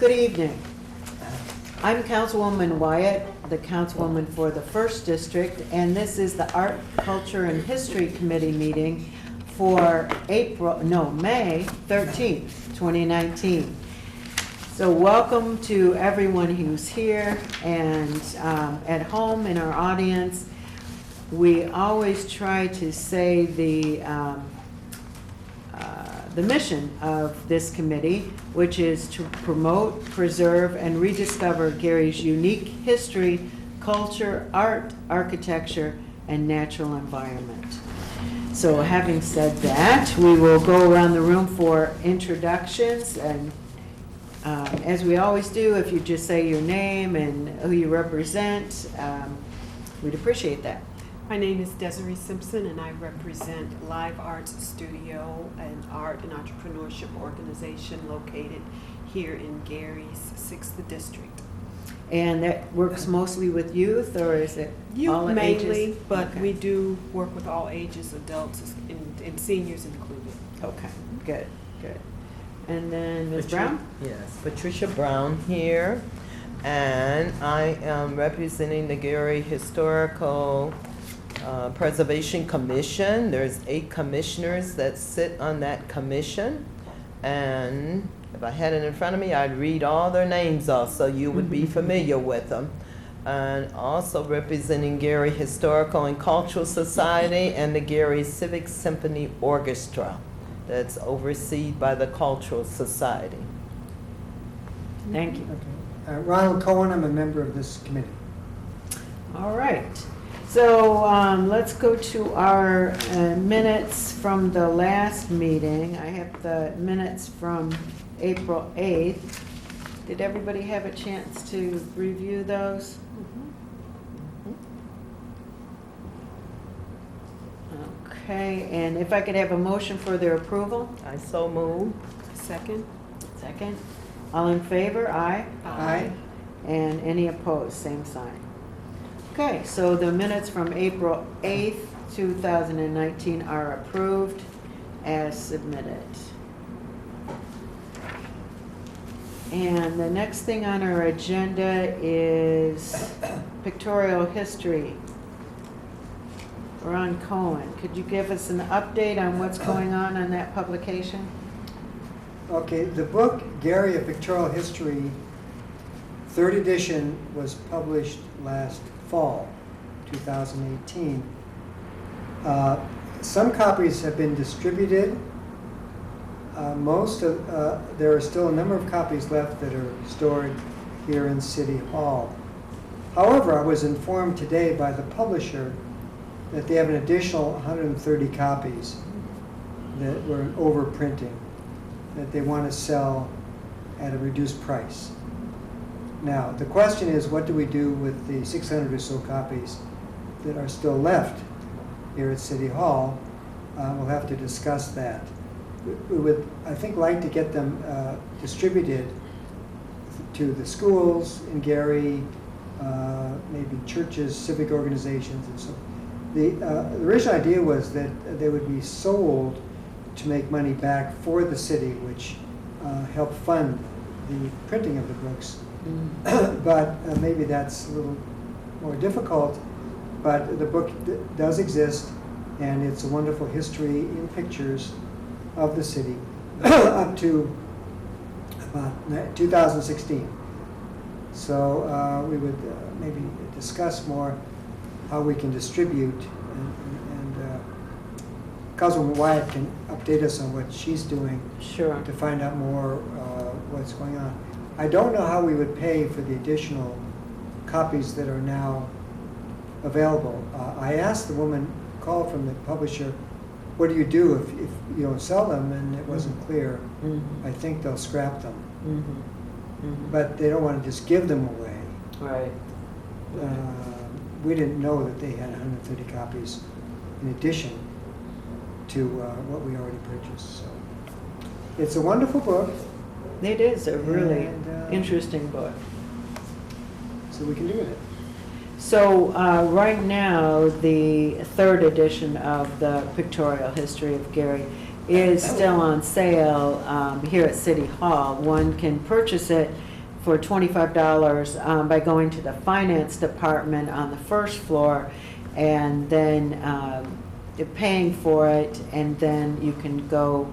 Good evening. I'm Councilwoman Wyatt, the councilwoman for the 1st District, and this is the Art, Culture, and History Committee meeting for May 13th, 2019. So welcome to everyone who's here and at home in our audience. We always try to say the mission of this committee, which is to promote, preserve, and rediscover Gary's unique history, culture, art, architecture, and natural environment. So having said that, we will go around the room for introductions, and as we always do, if you just say your name and who you represent, we'd appreciate that. My name is Desiree Simpson, and I represent Live Arts Studio, an art and entrepreneurship organization located here in Gary's 6th District. And that works mostly with youth, or is it all Youth mainly, ages? but Okay. we do work with all ages, adults and seniors included. Okay, good. And then Ms. Brown? Yes, Patricia Brown here, and I am representing the Gary Historical Preservation Commission. There's 8 commissioners that sit on that commission, and if I had it in front of me, I'd read all their names off so you would be familiar with them. And also representing Gary Historical and Cultural Society and the Gary Civic Symphony Orchestra that's overseen by the Cultural Society. Thank you. Okay. Ronald Cohen, I'm a member of this committee. All right. So let's go to our minutes from the last meeting. I have the minutes from April 8th. Did everybody have a chance to review those? Okay, and if I could have a motion for their approval? I so move. Second? Second. All in favor? Aye. Aye. And any opposed? Same sign. Okay, so the minutes from April 8th, 2019 are approved as submitted. And the next thing on our agenda is pictorial history. Ron Cohen, could you give us an update on what's going on that publication? Okay, the book, Gary, A Pictorial History, 3rd edition, was published last fall, 2018. Some copies have been distributed. There are still a number of copies left that are stored here in City Hall. However, I was informed today by the publisher that they have an additional 130 copies that were an overprinting that they want to sell at a reduced price. Now, the question is, what do we do with the 600 or so copies that are still left here at City Hall? We'll have to discuss that. We would, I think, like to get them distributed to the schools in Gary, maybe churches, civic organizations, and so. The original idea was that they would be sold to make money back for the city, which helped fund the printing of the books. But maybe that's a little more difficult. But the book does exist, and it's a wonderful history in pictures of the city up to about 2016. So we would maybe discuss more how we can distribute, and Councilwoman Wyatt can update us on what she's doing. Sure. To find out more what's going on. I don't know how we would pay for the additional copies that are now available. I asked the woman who called from the publisher, what do you do if you don't sell them? And it wasn't clear. Mm-hmm. I think they'll scrap them. Mm-hmm. Mm-hmm. But they don't want to just give them away. Right. We didn't know that they had 130 copies in addition to what we already purchased. So it's a wonderful book. It is a really And, interesting book. So we can do with it. So right now, the 3rd edition of the Pictorial History of Gary is still on sale here at City Hall. One can purchase it for $25 by going to the finance department on the first floor and then paying for it, and then you can go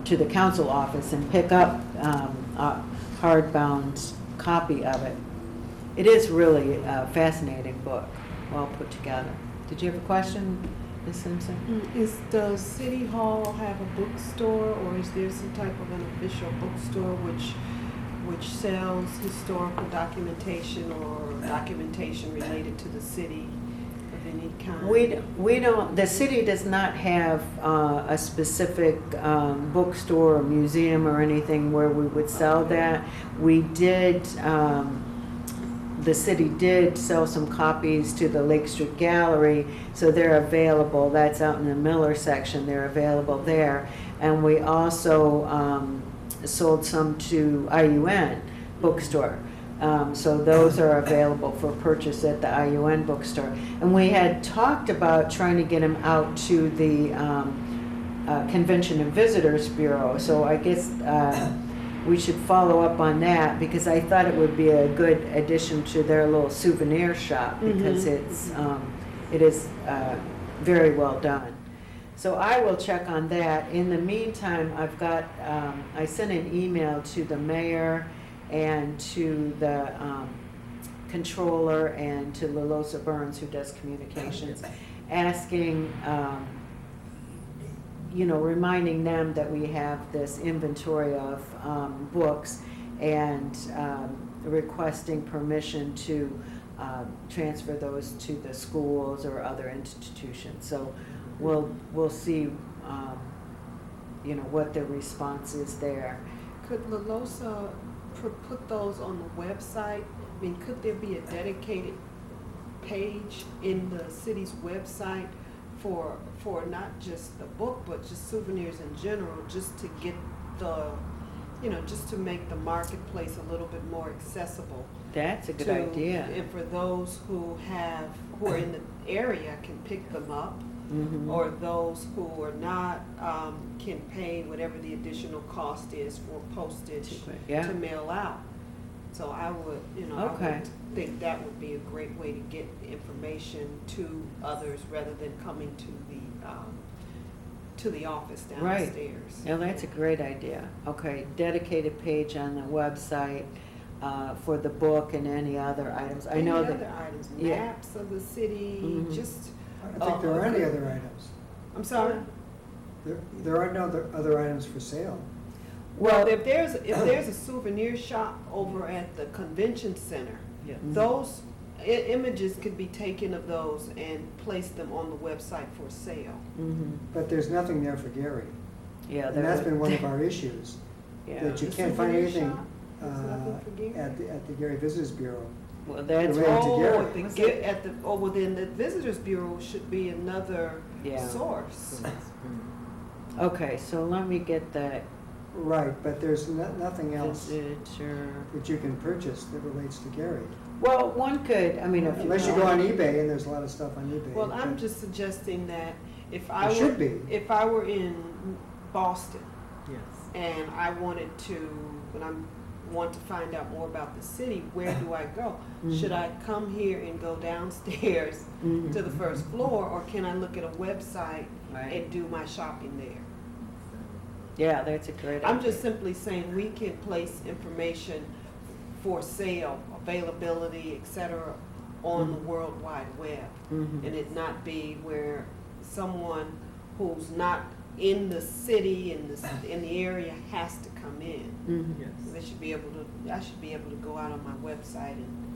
to the council office and pick up a hardbound copy of it. It is really a fascinating book, well put together. Did you have a question, Ms. Simpson? Does City Hall have a bookstore, or is there some type of an official bookstore which sells historical documentation or documentation related to the city of any kind? We don't, the city does not have a specific bookstore or museum or anything where we would sell that. We did, the city did sell some copies to the Lake Street Gallery, so they're available. That's out in the Miller section. They're available there. And we also sold some to IUN bookstore. So those are available for purchase at the IUN bookstore. And we had talked about trying to get them out to the Convention and Visitors Bureau. So I guess we should follow up on that, because I thought it would be a good addition to their little souvenir shop, because it is very well done. So I will check on that. In the meantime, I've got, I sent an email to the mayor and to the controller and to Lilosa Burns, who does communications, asking, reminding them that we have this inventory of books, and requesting permission to transfer those to the schools or other institutions. So we'll see, what the response is there. Could Lilosa put those on the website? I mean, could there be a dedicated page in the city's website for not just the book, but just souvenirs in general, just to get just to make the marketplace a little bit more accessible? That's a good idea. And for those who are in the area can pick them up, or those who are not can pay whatever the additional cost is for postage to mail out. So I would, I would think that would be a great way to get information to others rather than coming to the office downstairs. Right. Yeah, that's a great idea. Okay, dedicated page on the website for the book and any other items. I know that. Other items, maps of the city, just. I don't think there are any other items. I'm sorry? There are no other items for sale. Well, if there's a souvenir shop over at the convention center, those images could be taken of those and place them on the website for sale. But there's nothing there for Gary. Yeah, And that's been one of our issues, Yeah. that you The can't find souvenir anything shop? There's nothing for Gary? at the Gary Visitors Bureau. Well, that's Related to Gary. Well, then the Visitors Bureau should be another source. Okay, so let me get that Right, but there's nothing else visitor. that you can purchase that relates to Gary. Well, one could, I mean, if you Unless you go on eBay, and there's a lot of stuff on eBay. Well, I'm just suggesting that if I It should be. if I were in Boston Yes. and I wanted to, when I want to find out more about the city, where do I go? Should I come here and go downstairs to the first floor, or can I look at a website Right. and do my shopping there? Yeah, that's a great idea. I'm just simply saying we can place information for sale, availability, et cetera, on the World Wide Web. And it not be where someone who's not in the city, in the area, has to come in. Yes. They should be able to, I should be able to go out on my website and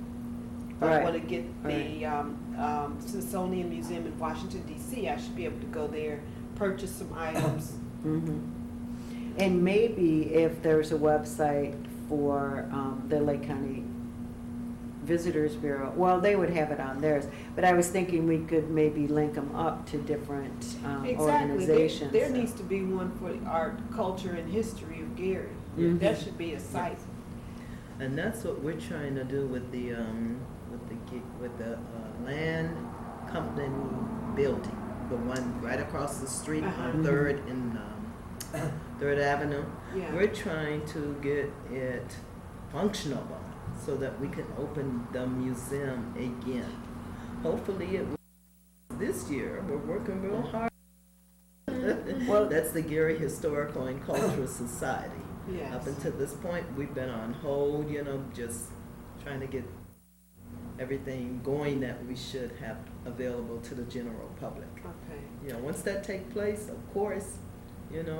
if I Right, want to get the Smithsonian Museum in Washington DC, I should be able to go there, purchase some items. And maybe if there's a website for the Lake County Visitors Bureau, well, they would have it on theirs, but I was thinking we could maybe link them up to different Exactly. organizations. There needs to be one for the art, culture, and history of Gary. That should be a site. And that's what we're trying to do with the land company building, the one right across the street on Third and Third Avenue. Yeah. We're trying to get it functional one, so that we can open the museum again. Hopefully it will this year. We're working real hard. Well- That's the Gary Historical and Cultural Society. Yes. Up until this point, we've been on hold, just trying to get everything going that we should have available to the general public. Okay. Once that takes place, of course,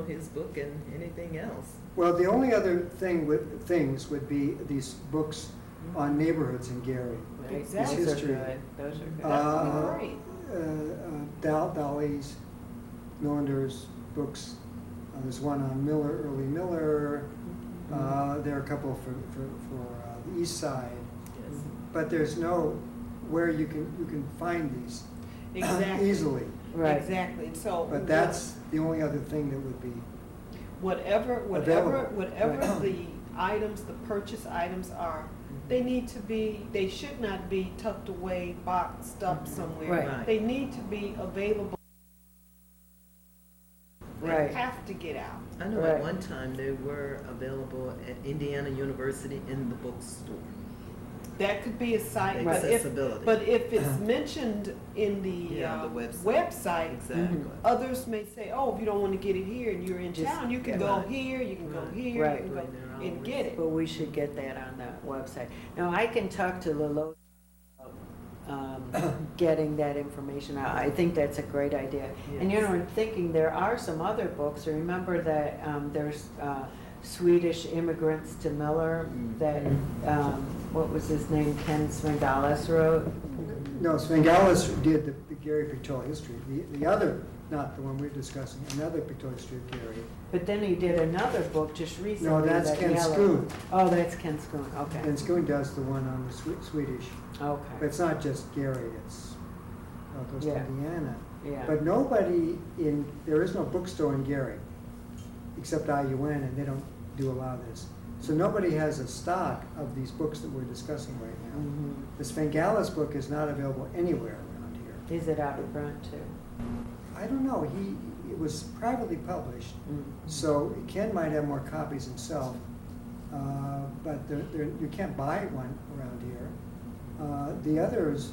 his book and anything else. Well, the only other things would be these books on neighborhoods in Gary. Right, Exactly. those are History. good, those are good. That'd be great. Dolly's, Millender's books. There's one on Miller, early Miller. There are a couple for the East Side, Yes. but there's no where you can find these Exactly. easily. Right. Exactly, and so. But that's the only other thing that would be. Whatever Available. the items, the purchase items are, they should not be tucked away, boxed up somewhere. Right. They need to be available. They Right. have to get out. I know Right. at one time they were available at Indiana University in the bookstore. That could be a site, Right. but if, Accessibility. but if it's mentioned in the Yeah, the website, Exactly. others may say, oh, if you don't want to get it here and you're in Just town, you can get go it. here, you can go Right. here, Right. you can Right go there and always. get it. But we should get that on the website. Now, I can talk to Lilo, getting that information out. I think that's a great idea. And Yes. I'm thinking there are some other books. Remember that there's Swedish Immigrants to Miller that, what was his name, Ken Svengalis wrote? No, Svengalis did the Gary pictorial history. The other, not the one we're discussing, another pictorial history of Gary. But then he did another book just recently. No, that's that Ken yellow- Schoon. Oh, that's Ken Schoon, okay. And Schoon does the one on the Swedish. But Okay, it's not just Gary, it's Northwest Yeah. Indiana. yeah. But there is no bookstore in Gary, except IUN, and they don't do a lot of this. So nobody has a stock of these books that we're discussing right now. Mhm. The Svengalis book is not available anywhere around here. Is it out of front too? I don't know, it was privately published, so Ken might have more copies himself, but you can't buy one around here. The others,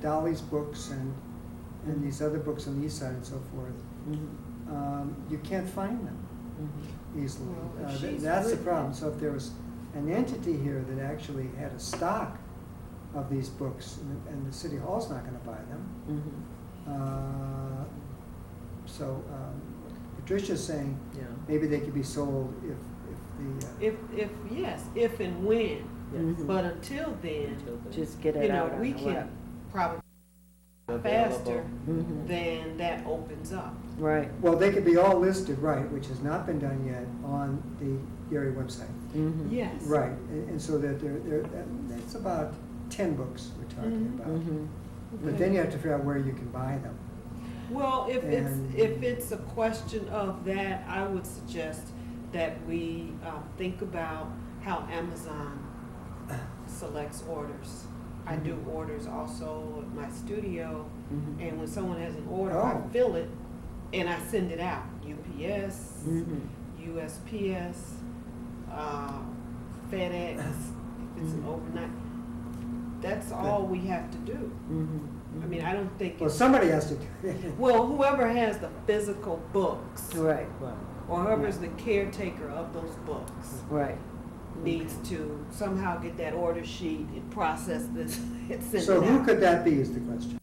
Dolly's books and these other books on the east side and so forth, Mhm. you can't find them Mhm. easily. Well, if she's That's the written problem. it- So if there was an entity here that actually had a stock of these books, and the city hall's not gonna buy them, Mhm. so Patricia's saying Yeah. maybe they could be sold if Yes, if and when, Yes. Mhm. but until then, Until then. Just get you it know, out on we the can web. probably Available. faster, Mhm. then that opens up. Right. well, they could be all listed, right, which has not been done yet on the Gary website. Mhm. Yes. Right, and so that it's about 10 books we're talking Mhm. about. Mhm. But then you have to figure out where you can buy them. Well, And- if it's a question of that, I would suggest that we think about how Amazon selects orders. I do orders also at my studio, Mhm. and when someone has an order, I Oh. fill it and I send it out. UPS, Mhm. USPS, FedEx, if it's an overnight. That's all we have to do. Mhm. I mean, I don't think Well, it's, somebody has to do it. well, whoever has the physical books, Right, Right. or whoever's the caretaker of those books, right. needs to somehow get that order sheet and process this and send So it who out. could that be is the question.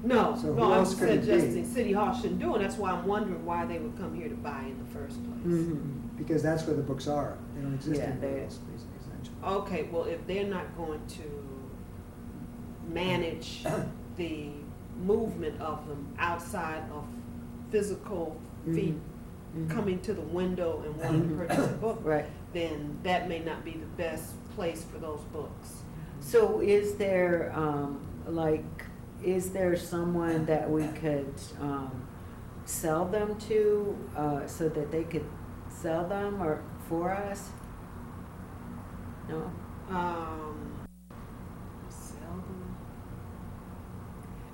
No, So who no, I'm else could it be? suggesting City Hall shouldn't do it. That's why I'm wondering why they would come here to buy in the first place. Mhm. Because that's where the books are. They don't exist Yeah, anywhere they- else, essentially. Okay, well, if they're not going to manage the movement of them outside of physical feet Mhm. coming to the window and wanting to purchase a book, Right. then that may not be the best place for those books. So is there, is there someone that we could, sell them to, so that they could sell them or for us? No? Sell them.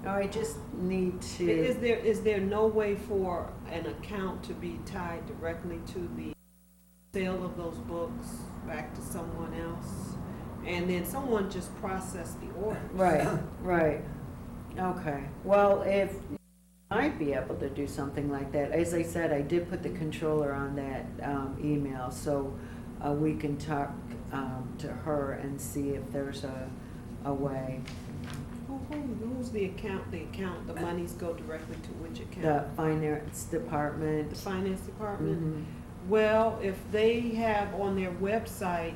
No, I just need to. Is there no way for an account to be tied directly to the sale of those books back to someone else, and then someone just processed the order. Right, right. Okay. Well, if you might be able to do something like that, as I said, I did put the controller on that email, so we can talk to her and see if there's a way. Who's the account? The monies go directly to which The account? finance The department. finance department? Mhm. Well, if they have on their website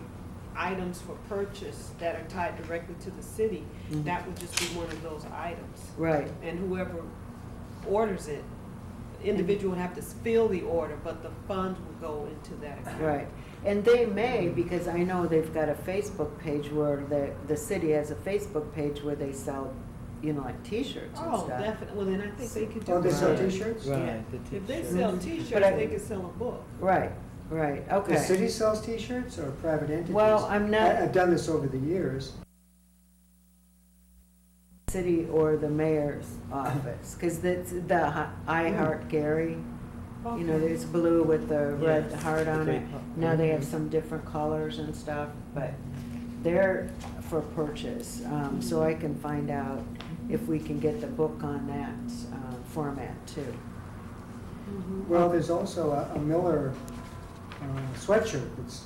items for purchase that are tied directly to the city, Mhm. that would just be one of those items. Right, And whoever orders it, individual would have to fill the order, but the funds will go into that account. right. And they may, because I know they've got a Facebook page where the city has a Facebook page where they sell, like T-shirts and Oh, stuff. definitely. Well, then I think they could do Oh, they sell that. T-shirts? Yeah. Right, the If they t-shirt. sell But T-shirts, I- they could sell a book. Right, right, The okay. city sells T-shirts or private entities? Well, I'm not- I've done this over the years. City or the mayor's office, because that's the I Heart Gary, there's blue with the red Yes, heart on the it. big- Now they have some different colors and stuff, but they're for purchase. So I can find out if we can get the book on that format too. Mhm. Well, there's also a Miller sweatshirt that's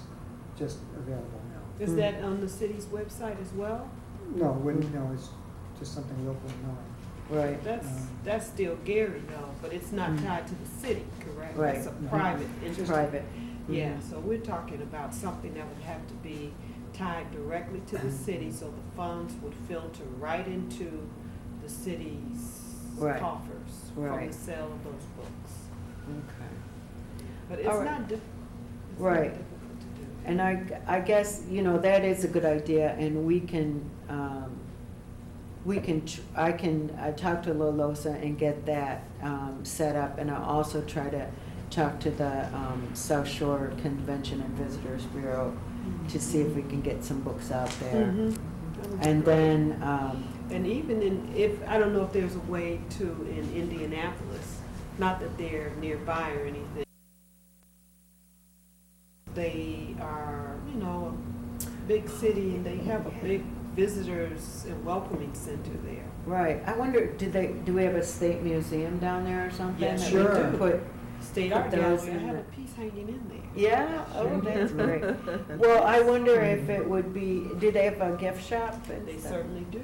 just available now. Is that on the city's website as well? No, it's just something local in Miller. Right, That's still Gary though, but it's not Mhm. tied to the city, correct? Right. It's a Mhm. private it's entity. private. Yeah, Mhm. so we're talking about something that would have to be tied directly to the city, so the funds would filter right into the city's Right. coffers from Right. the sale of those books. Okay. But it's All right. not difficult. Right. Difficult to do. And I guess, that is a good idea, and I can talk to Lolosa and get that set up, and I'll also try to talk to the South Shore Convention and Visitors Bureau to see if we can get some books out there. Mhm. That would be And great. then, And even I don't know if there's a way to, in Indianapolis, not that they're nearby or anything. They are, a big city and they have a big visitors and welcoming center there. right, I wonder, do we have a state museum down there or something? Yes, that we we could do. put? State Put Art those Gallery, I in have the- a piece hanging in there. Yeah, oh, that's great. Well, I wonder if it would be, do they have a gift shop and They stuff? certainly do.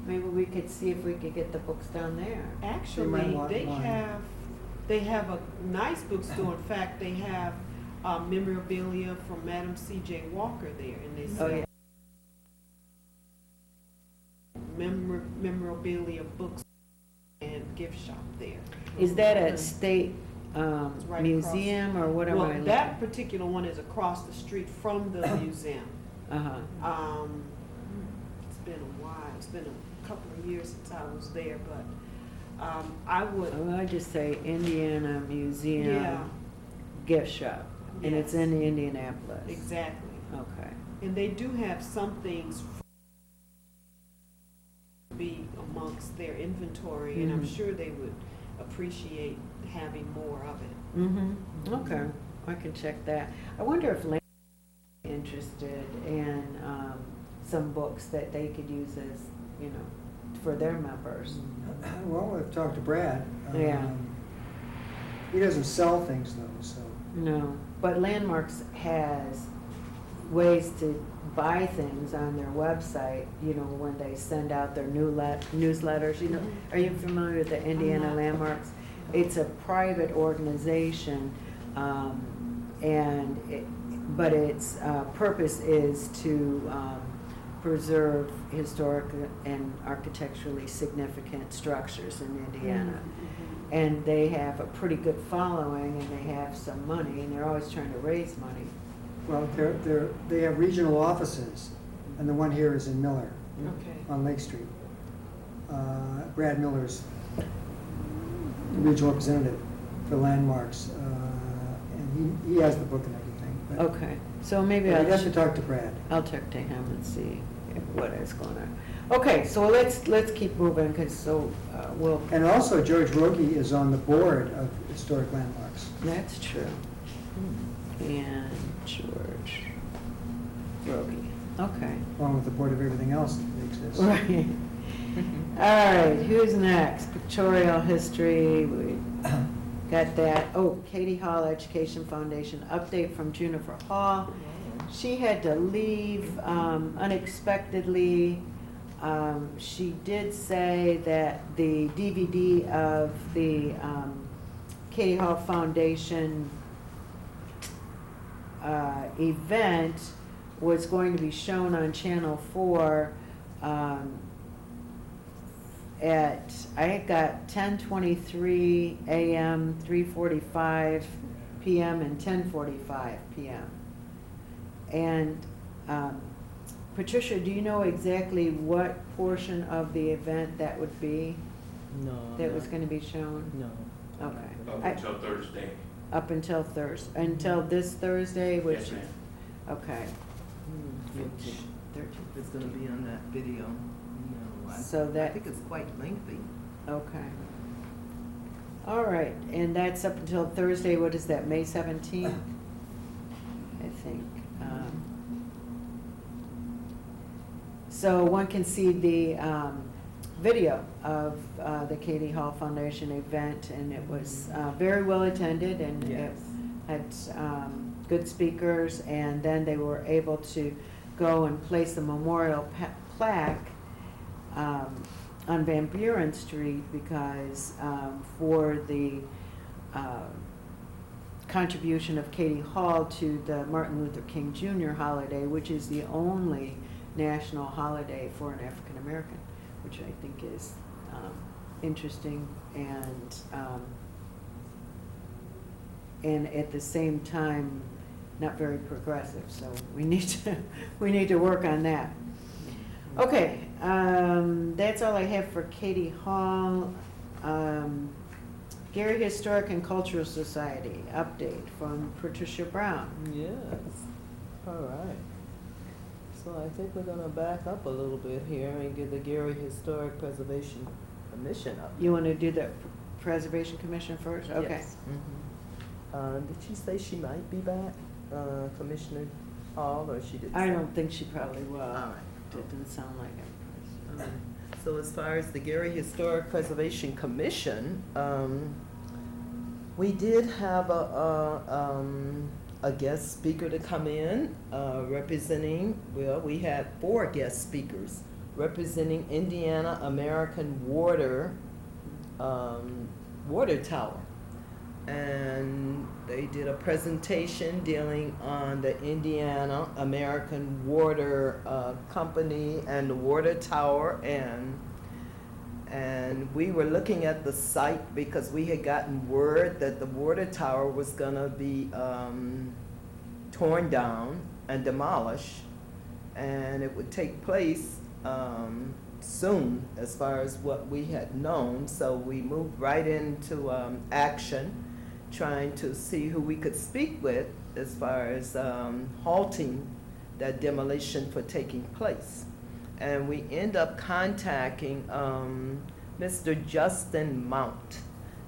Maybe we could see if we could get the books down there. Actually, want they one. have a nice bookstore. In fact, they have memorabilia from Madam C.J. Walker there, and they Oh, sell yeah. memorabilia books and gift shop there. Is that a state It's right museum or what am I Well, looking? that particular one is across the street from the museum. Uh-huh, It's been a while. It's been a couple of years since I was there, but I would. oh, I just say Indiana Yeah, Museum gift shop, and it's Yes. in Indianapolis. exactly. Okay, And they do have some things be amongst their inventory, and I'm Mhm. sure they would appreciate having more of it. mm-hmm, okay, I can check that. I wonder if Lane is interested in some books that they could use as, for their members. Well, I've talked to Brad. Yeah. He doesn't sell things though, so. No, but Landmarks has ways to buy things on their website, when they send out their newsletters, Mhm. Are you familiar with the Indiana not. Landmarks? It's a private organization, but its purpose is to preserve historic and architecturally significant structures in Indiana. Mhm. And they have a pretty good following, and they have some money, and they're always trying to raise money. Well, they have regional offices, and the one here is in Miller, Okay. on Lake Street. Brad Miller's the regional representative for Landmarks, and he has the book and everything. but- Okay, so maybe but I'll. I'd have to talk to Brad. I'll talk to him and see what is going on. Okay, so let's keep moving, because we'll, And also, George Rogie is on the board of Historic Landmarks. that's true. And George Rogie. Okay. Along with the board of everything else that exists. Right. All right, who's next? Pictorial history, we got that. Oh, Katie Hall Education Foundation, update from Juniper Hall. She had to leave unexpectedly. She did say that the DVD of the Katie Hall Foundation event was going to be shown on Channel 4 at, I got 10:23 a.m., 3:45 p.m., and 10:45 p.m. And Patricia, do you know exactly what portion of the event that would be, No. that was going to be shown? No. Okay. Up I- until Thursday. Up until Thursday, until this Thursday, which? Yes, ma'am. Okay. Which 13th. is gonna be on that video. No, So I that- think it's quite lengthy. Okay. All right, and that's up until Thursday, what is that, May 17th? I think. So one can see the video of the Katie Hall Foundation event, and it was very well attended, and it Yes. had good speakers, and then they were able to go and place a memorial plaque on Van Buren Street because for the contribution of Katie Hall to the Martin Luther King Jr. holiday, which is the only national holiday for an African American, which I think is interesting and at the same time not very progressive. So we need to work on that. Okay, that's all I have for Katie Hall. Gary Historic and Cultural Society, update from Patricia Brown. Yes. All right. So I think we're gonna back up a little bit here and give the Gary Historic Preservation Commission up. You want to do the Preservation Commission first? Okay. Yes. Did she say she might be back, Commissioner Hall, or she didn't? I say? don't think she probably will. All right. Didn't sound like it. So as far as the Gary Historic Preservation Commission, we did have a guest speaker to come in, representing, well, we had 4 guest speakers representing Indiana American Water Tower. And they did a presentation dealing on the Indiana American Water Company and the water tower, and we were looking at the site because we had gotten word that the water tower was gonna be torn down and demolished, and it would take place soon as far as what we had known. So we moved right into action, trying to see who we could speak with as far as halting that demolition for taking place. And we end up contacting Mr. Justin Mount.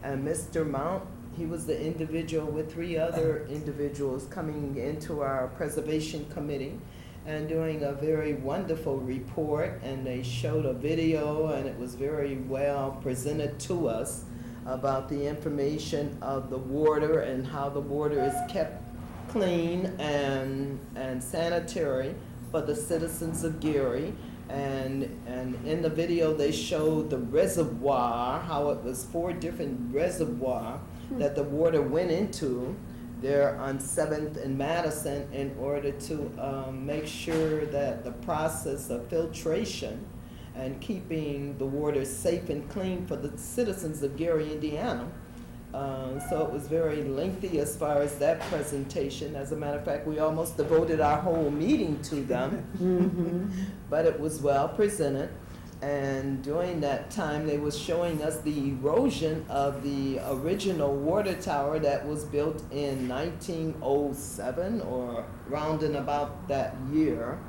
And Mr. Mount, he was the individual with 3 other individuals coming into our preservation committee and doing a very wonderful report. And they showed a video, and it was very well presented to us about the information of the water and how the water is kept clean and sanitary for the citizens of Gary. And in the video, they showed the reservoir, how it was 4 different reservoirs that the water went into there on 7th and Madison in order to make sure that the process of filtration and keeping the water safe and clean for the citizens of Gary, Indiana. So it was very lengthy as far as that presentation. As a matter of fact, we almost devoted our whole meeting to them. But it was well presented. And during that time, they was showing us the erosion of the original water tower that was built in 1907 or round and about that year,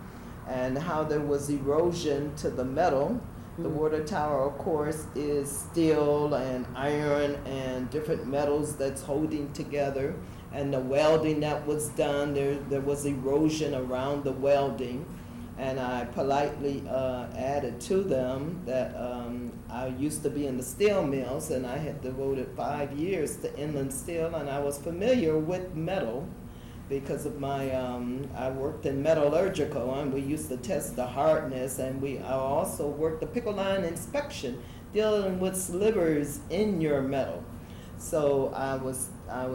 and how there was erosion to the metal, The water tower, of course, is steel and iron and different metals that's holding together. And the welding that was done, there was erosion around the welding. And I politely added to them that I used to be in the steel mills, and I had devoted 5 years to inland steel, and I was familiar with metal because of my, I worked in metallurgical, and we used to test the hardness, and I also worked the pickle line inspection, dealing with slivers in your metal. So I was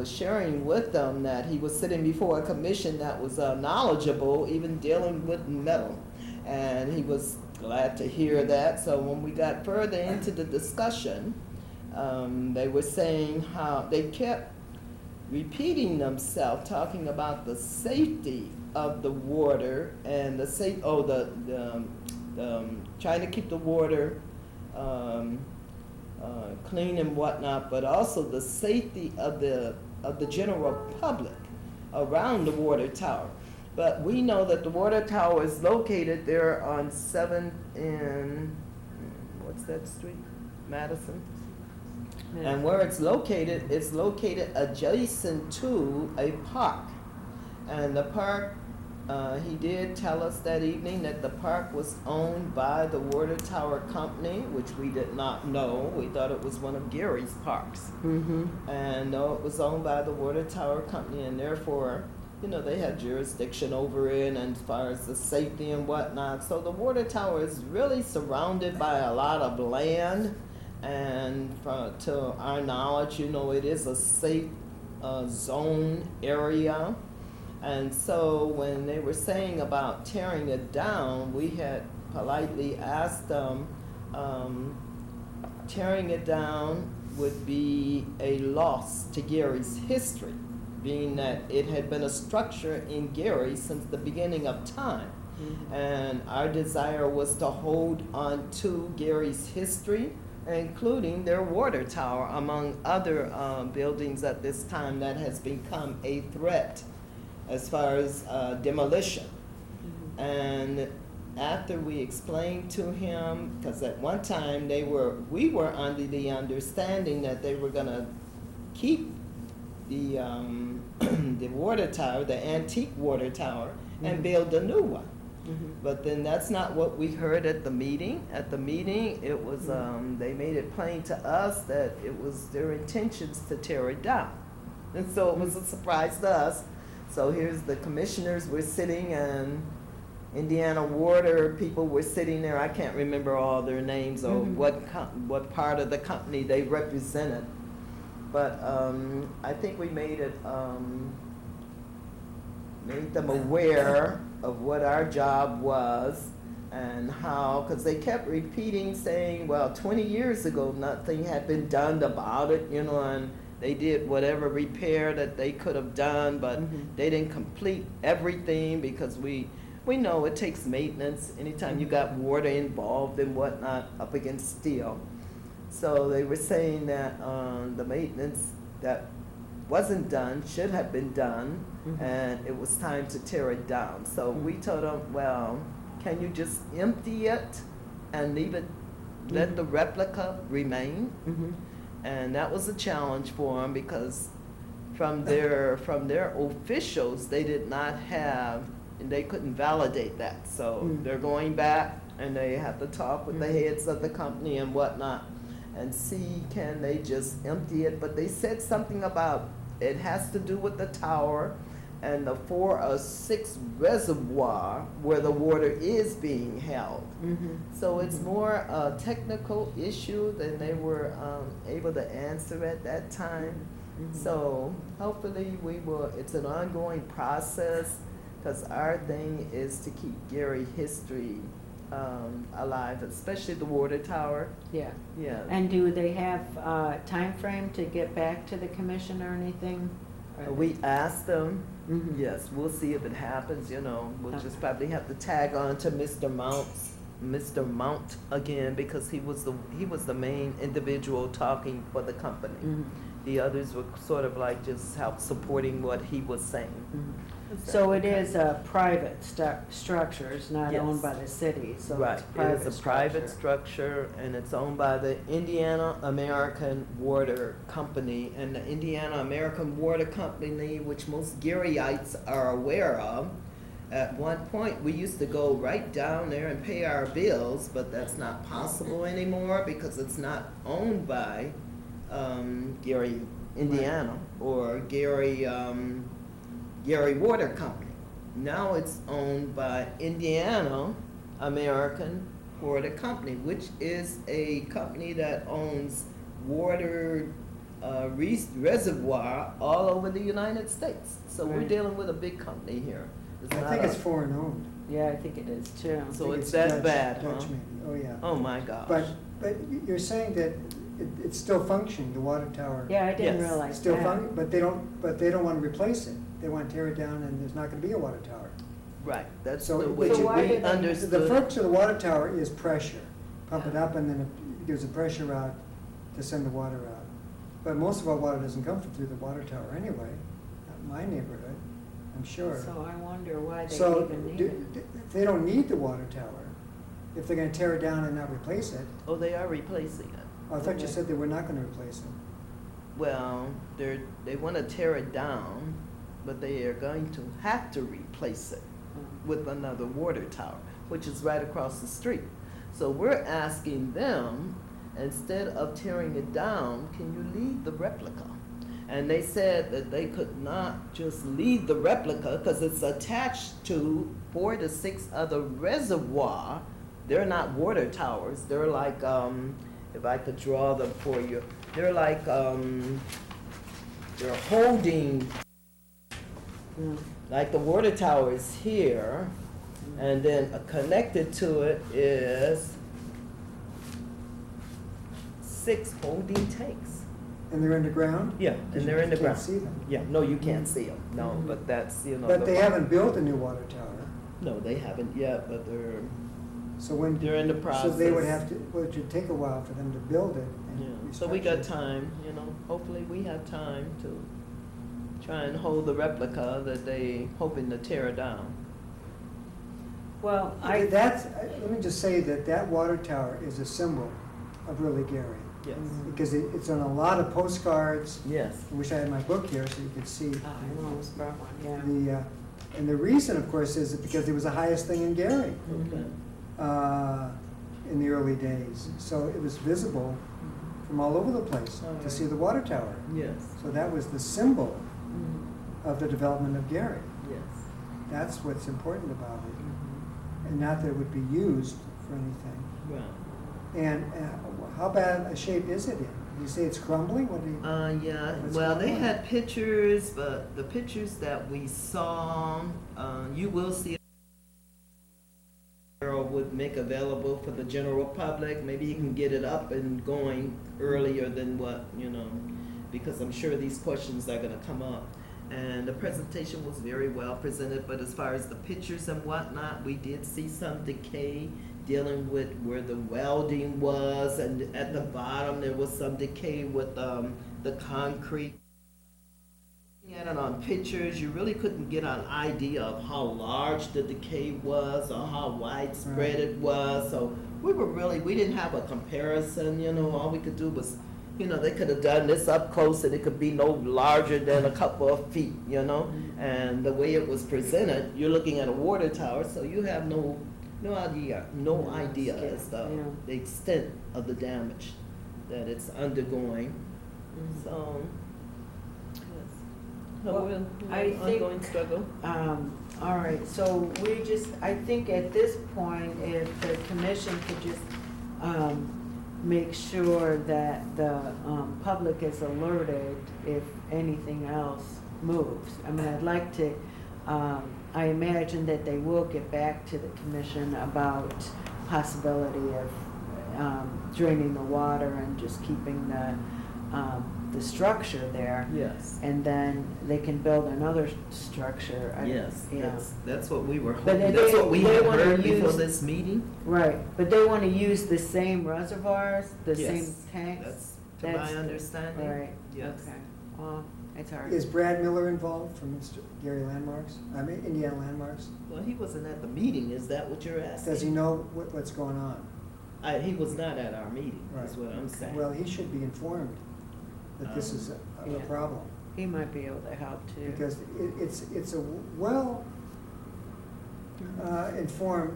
sharing with them that he was sitting before a commission that was knowledgeable, even dealing with metal. And he was glad to hear that. So when we got further into the discussion, they were saying how they kept repeating themselves, talking about the safety of the water and trying to keep the water clean and whatnot, but also the safety of the general public around the water tower. But we know that the water tower is located there on 7th and, what's that street? Madison? And where it's located adjacent to a park. And the park, he did tell us that evening that the park was owned by the Water Tower Company, which we did not know. We thought it was one of Gary's parks. Mm-hmm. And no, it was owned by the Water Tower Company, and therefore, they had jurisdiction over it and as far as the safety and whatnot. So the water tower is really surrounded by a lot of land, and to our knowledge, it is a safe zone area. And so when they were saying about tearing it down, we had politely asked them, tearing it down would be a loss to Gary's history, being that it had been a structure in Gary since the beginning of time. Mm-hmm. And our desire was to hold on to Gary's history, including their water tower, among other buildings at this time that has become a threat as far as demolition. Mm-hmm. And after we explained to him, because at one time we were under the understanding that they were going to keep the the water tower, the antique water tower, mm-hmm. and build a new one. Mm-hmm. But then that's not what we heard at the meeting. At the meeting, it was they made it plain to us that it was their intentions to tear it down, and so it was a surprise to us. So here's the commissioners were sitting, and Indiana Water people were sitting there. I can't remember all their names or mm-hmm. what part of the company they represented. But I think we made them aware of what our job was and how, because they kept repeating, saying, well, 20 years ago, nothing had been done about it, and they did whatever repair that they could have done, but mm-hmm. they didn't complete everything because we know it takes maintenance anytime you got water involved and whatnot up against steel. So they were saying that the maintenance that wasn't done should have been done, mm-hmm. and it was time to tear it down. So mm-hmm. we told them, well, can you just empty it and leave it, mm-hmm. let the replica remain? Mm-hmm. And that was a challenge for them because from their officials, they did not have, and they couldn't validate that. So mm-hmm. they're going back and they have to talk with mm-hmm. the heads of the company and whatnot and see can they just empty it. But they said something about it has to do with the tower and the 4 or 6 reservoir where the water is being held. Mm-hmm. So it's mm-hmm. more a technical issue than they were able to answer at that time. Mm-hmm. So hopefully it's an ongoing process because our thing is to keep Gary history alive, especially the water tower. Yeah. Yeah. And do they have a time frame to get back to the commission or anything? We asked them. Mm-hmm. Yes, we'll see if it happens. We'll just probably have to tag on to Mr. Mounts Mr. Mount again because he was the main individual talking for the company. Mhm. The others were sort of like just help supporting what he was saying. Mhm. So it is a private structure, it's not Yes. owned by the city, so Right, it's it private is a private structure. structure and it's owned by the Indiana American Water Company. And the Indiana American Water Company, which most Garyites are aware of, at one point, we used to go right down there and pay our bills, but that's not possible anymore because it's not owned by Gary, Indiana, or Gary Water Company. Now it's owned by Indiana American Water Company, which is a company that owns water reservoir all over the United States. So we're Right. dealing with a big company here. It's I not think a- it's foreign owned. Yeah, I think it is too. I So think it's that Dutch- bad, huh? Dutch maybe, oh, yeah. Oh my gosh. But you're saying that it's still functioning, the water tower? Yeah, I didn't Yes. realize Still that. functioning, but they don't want to replace it. They want to tear it down and there's not going to be a water tower. Right, that's So the it- way So why we did they- understood. The purpose of the water tower is pressure. Pump it up and then it gives a pressure out to send the water out. But most of our water doesn't come through the water tower anyway, not in my neighborhood, I'm sure. So I wonder why they So even need do- it. if they don't need the water tower, if they're going to tear it down and not replace it, Oh, they are replacing it. I thought you said they were not going to replace it. Well, they want to tear it down, but they are going to have to replace it with another water tower, which is right across the street. So we're asking them, instead of tearing it down, can you leave the replica? And they said that they could not just leave the replica because it's attached to 4 to 6 other reservoir. They're not water towers. They're like, if I could draw them for you, they're like, they're holding, Mm. like the water tower is here, and then connected to it is 6 holding tanks. And they're underground? Yeah, and they're in the You ground. can't see them. Yeah, no, you can't see them, no, Mhm. but that's, you know. But the- they haven't built a new water tower, No, they haven't yet, but so when, they're in the so process. they would have to, well, it should take a while for them to build it Yeah, and so we got restructure it. time, you know, hopefully we have time to try and hold the replica that they hoping to tear down. Well, Let me just say that that water tower is a symbol of really Gary. Yes, Because it's on a lot of postcards. yes, I wish I had my book here so you could see I almost brought one, yeah. and the reason, of course, is because it was the highest thing in Gary okay, in the early days. So it was visible from all over the place to see the water tower. yes, So that was the symbol Mhm. of the development of Gary. yes. That's what's important about it, Mhm. and not that it would be used for anything. Right. And how bad a shape is it in? You say it's crumbling? What do you? Yeah, What's well, going they on? had pictures, but the pictures that we saw, you will see would make available for the general public. Maybe you can get it up and going earlier than what, you know, because I'm sure these questions are gonna come up. And the presentation was very well presented, but as far as the pictures and whatnot, we did see some decay dealing with where the welding was, and at the bottom, there was some decay with, the concrete. Looking at it on pictures, you really couldn't get an idea of how large the decay was or how widespread it was, so we didn't have a comparison, you know, all we could do was, you know, they could have done this up close and it could be no larger than a couple of feet, you know? And the way it was presented, you're looking at a water tower, so you have no idea as to Yeah. the extent of the damage that it's undergoing. Mhm. So, yes. So Well, we'll- I think- ongoing struggle. All right, so I think at this point, if the commission could just, make sure that the, public is alerted if anything else moves. I mean, I'd like to, I imagine that they will get back to the commission about possibility of, draining the water and just keeping the the structure there. Yes. And then they can build another structure. Yes, Yeah. that's what we were But hoping, they- that's what we they had wanna heard before use- this meeting. Right, but they want to use the same reservoirs, the same Yes, tanks? That's to That's- my understanding. Right, Yes. okay. Well, it's hard. Is Brad Miller involved from Gary Landmarks? Indiana Landmarks? Well, he wasn't at the meeting, is that what you're asking? Does he know what's going on? He was not at our meeting, is Right. what I'm saying. Well, he should be informed that this is a Yeah. problem. He might be able to help too. Because it's a well informed,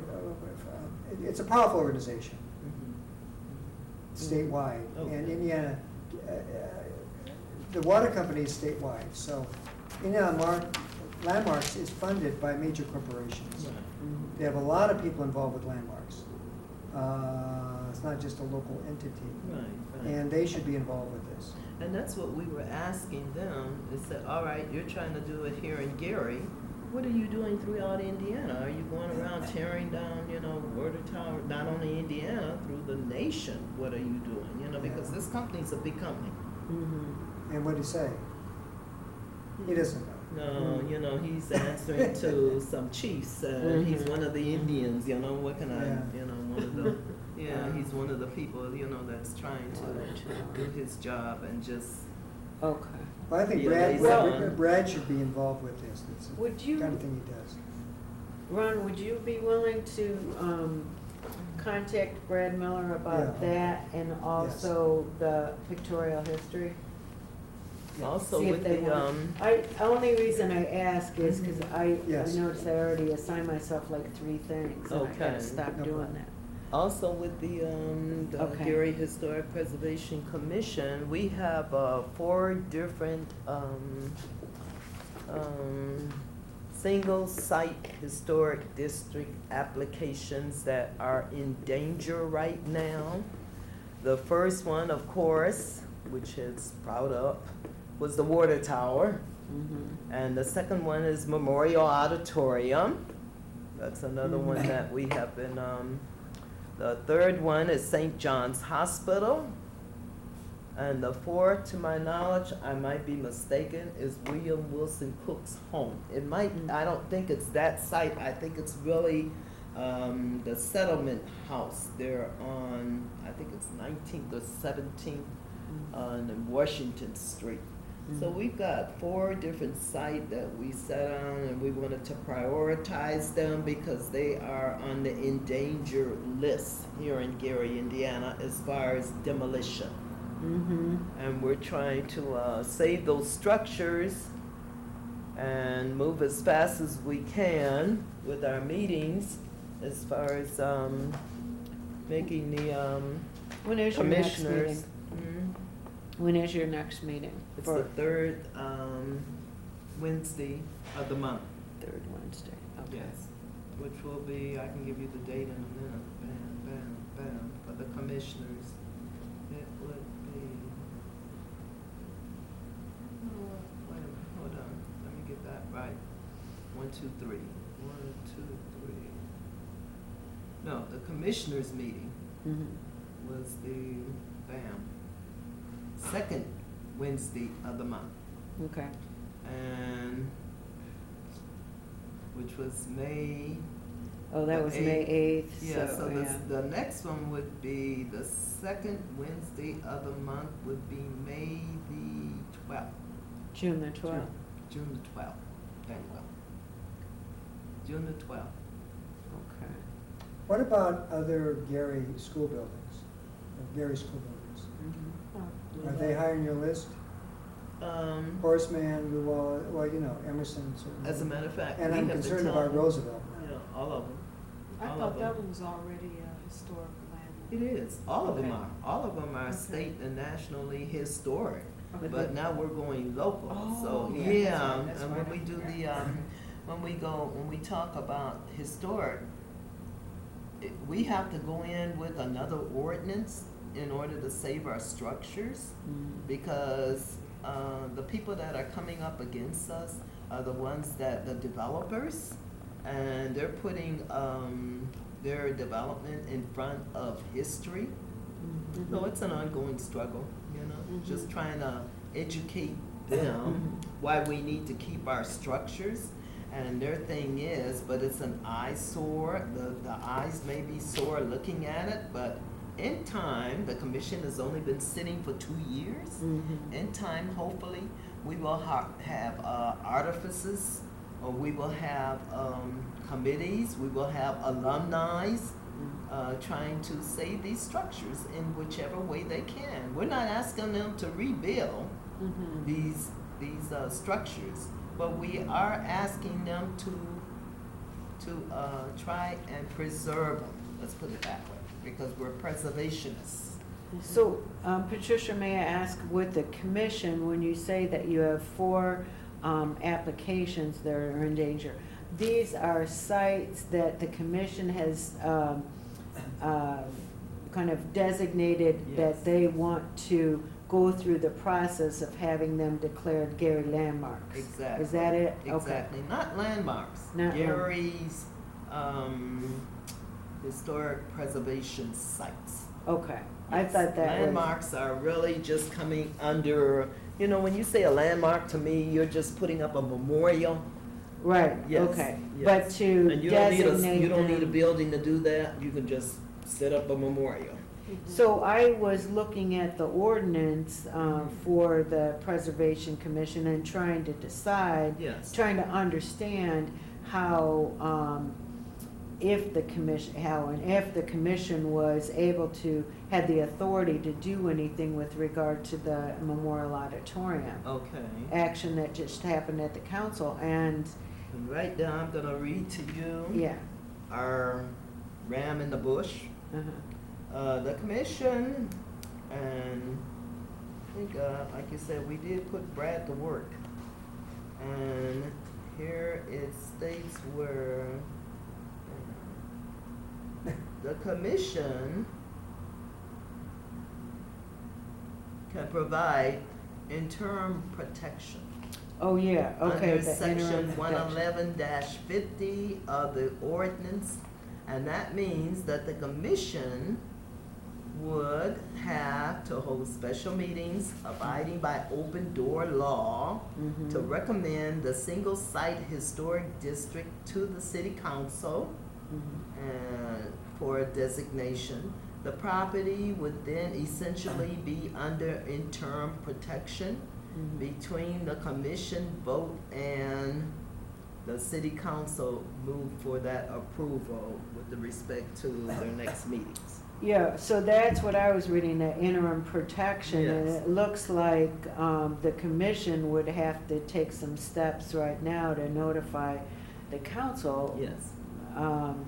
it's a powerful organization Mhm. statewide. Okay. And Indiana, the water company is statewide, so Indiana Landmarks is funded by major corporations. Right. Mhm. They have a lot of people involved with landmarks. It's not just a local entity. Right, right. And they should be involved with this. And that's what we were asking them, is that, all right, you're trying to do it here in Gary, what are you doing throughout Indiana? Are you going around tearing down, water tower, not only Indiana, through the nation? What are you doing? Because this company's a big company. Mhm. And what did he say? He doesn't know. No, he's answering to some chiefs, he's Mhm. one of the Indians, what can I, Yeah. one of the, he's one of the people, that's trying to do his job and just, Okay. Well, I think Yeah, Brad, liaison. Brad should be involved with this. That's the Would you- kind of thing he does. Ron, would you be willing to contact Brad Miller about Yeah. that and also the pictorial history? also See if with they the, want- only reason I ask is because I Yes. noticed I already assigned myself like 3 things. And I Okay. gotta stop No doing problem. that. also with the Okay. Gary Historic Preservation Commission, we have 4 different, single site historic district applications that are in danger right now. The first one, of course, which is brought up, was the water tower. Mhm. And the second one is Memorial Auditorium. That's another one that we have been, the third one is St. John's Hospital. And the fourth, to my knowledge, I might be mistaken, is William Wilson Cook's home. It might, I don't think it's that site, I think it's really, the settlement house there on, I think it's 19th or 17th on Washington Street. So we've got 4 different sites that we sat on, and we wanted to prioritize them because they are on the endangered list here in Gary, Indiana, as far as demolition. Mhm. And we're trying to save those structures and move as fast as we can with our meetings as far as making the When is your next commissioners. meeting? Mhm. When is your next meeting? It's For the 3rd Wednesday of the month. 3rd Wednesday, okay. Yes, which will be, I can give you the date in a minute, bam, for the commissioners. It would be, oh, wait a minute, hold on, let me get that right. 1, 2, 3. 1, 2, 3. No, the commissioners meeting Mhm. was the, second Wednesday of the month. Okay. And, which was May. Oh, that The was May 8th, Yeah, so so, yeah. the next one would be, the second Wednesday of the month would be May the 12th. June the 12th. June the 12th, dang well. June the 12th. Okay. What about other Gary school buildings? Gary school buildings? Are they high on your list? Horace Mann, Emerson certainly. As a matter of fact, And we I'm have been concerned about telling- Roosevelt. Yeah, all of them. I All thought of that them. one was already a historic landmark. It is, all of them Okay. are. All of them are Okay. state and nationally historic. Okay. But now we're going local, so, Oh, yeah, yeah, that's right, that's and when right. we do the, when we talk about historic, we have to go in with another ordinance in order to save our structures, Mhm. because, the people that are coming up against us are the ones that, the developers, and they're putting, their development in front of history. Mhm. So it's an ongoing struggle. you know, just trying to educate them why we need to keep our structures. And their thing is, but it's an eyesore, the eyes may be sore looking at it, but in time, the commission has only been sitting for 2 years. In time, hopefully, we will have artifices, or we will have committees, we will have alumni trying to save these structures in whichever way they can. We're not asking them to rebuild these structures, but we are asking them to try and preserve them. Let's put it that way, because we're preservationists. So, Patricia, may I ask, with the commission, when you say that you have 4 applications that are in danger, these are sites that the commission has kind of designated Yes. that they want to go through the process of having them declared Gary landmarks? Exactly. Is that it? Okay. Exactly. Not landmarks. Not Gary's historic preservation sites. Okay, I Yes. thought that was. Landmarks are really just coming under, you know, when you say a landmark, to me, you're just putting up a memorial. Right, Yes, okay, yes. but to And you don't need designate you don't need a them. building to do that. You can just set up a memorial. So I was looking at the ordinance for the Preservation Commission and trying to decide, Yes. trying to understand how, if the commission, how and if the commission was able to, had the authority to do anything with regard to the Memorial Auditorium. Okay. Action that just happened at the council, and, And right now, I'm gonna read to you yeah. our ram in the bush. Uh-huh. The commission, and I think, like you said, we did put Brad to work. And here it states where the commission can provide interim protection. Oh, yeah, okay. Under the section interim protection. 111-50 of the ordinance, and that means that the commission would have to hold special meetings abiding by open door law Mhm. to recommend the single site historic district to the city council Mhm. and for a designation. The property would then essentially be under interim protection Mhm. between the commission vote and the city council move for that approval with the respect to their next meetings. Yeah, so that's what I was reading, the interim protection, and Yes. it looks like the commission would have to take some steps right now to notify the council. Yes,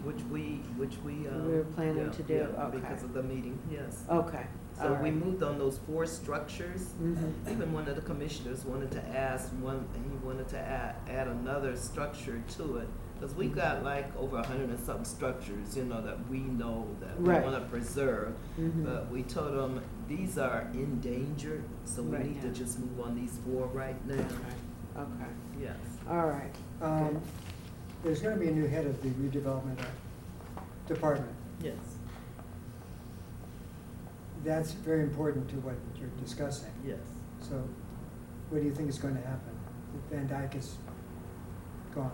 which we. We're planning yeah, to do, yeah, okay. because of the meeting, yes. Okay, all So we right. moved on those 4 structures. Mhm. Even one of the commissioners wanted to ask he wanted to add another structure to it. Because we've got like over 100 and something structures, you know, that we know that we Right. want to preserve. Mhm. But we told them, these are endangered, so we Right need to now. just move on these 4 right now. Okay, Yes. all right. Um, There's gonna be a new head of the redevelopment department. Yes. That's very important to what you're discussing. Yes. So what do you think is going to happen? If Van Dyke is gone.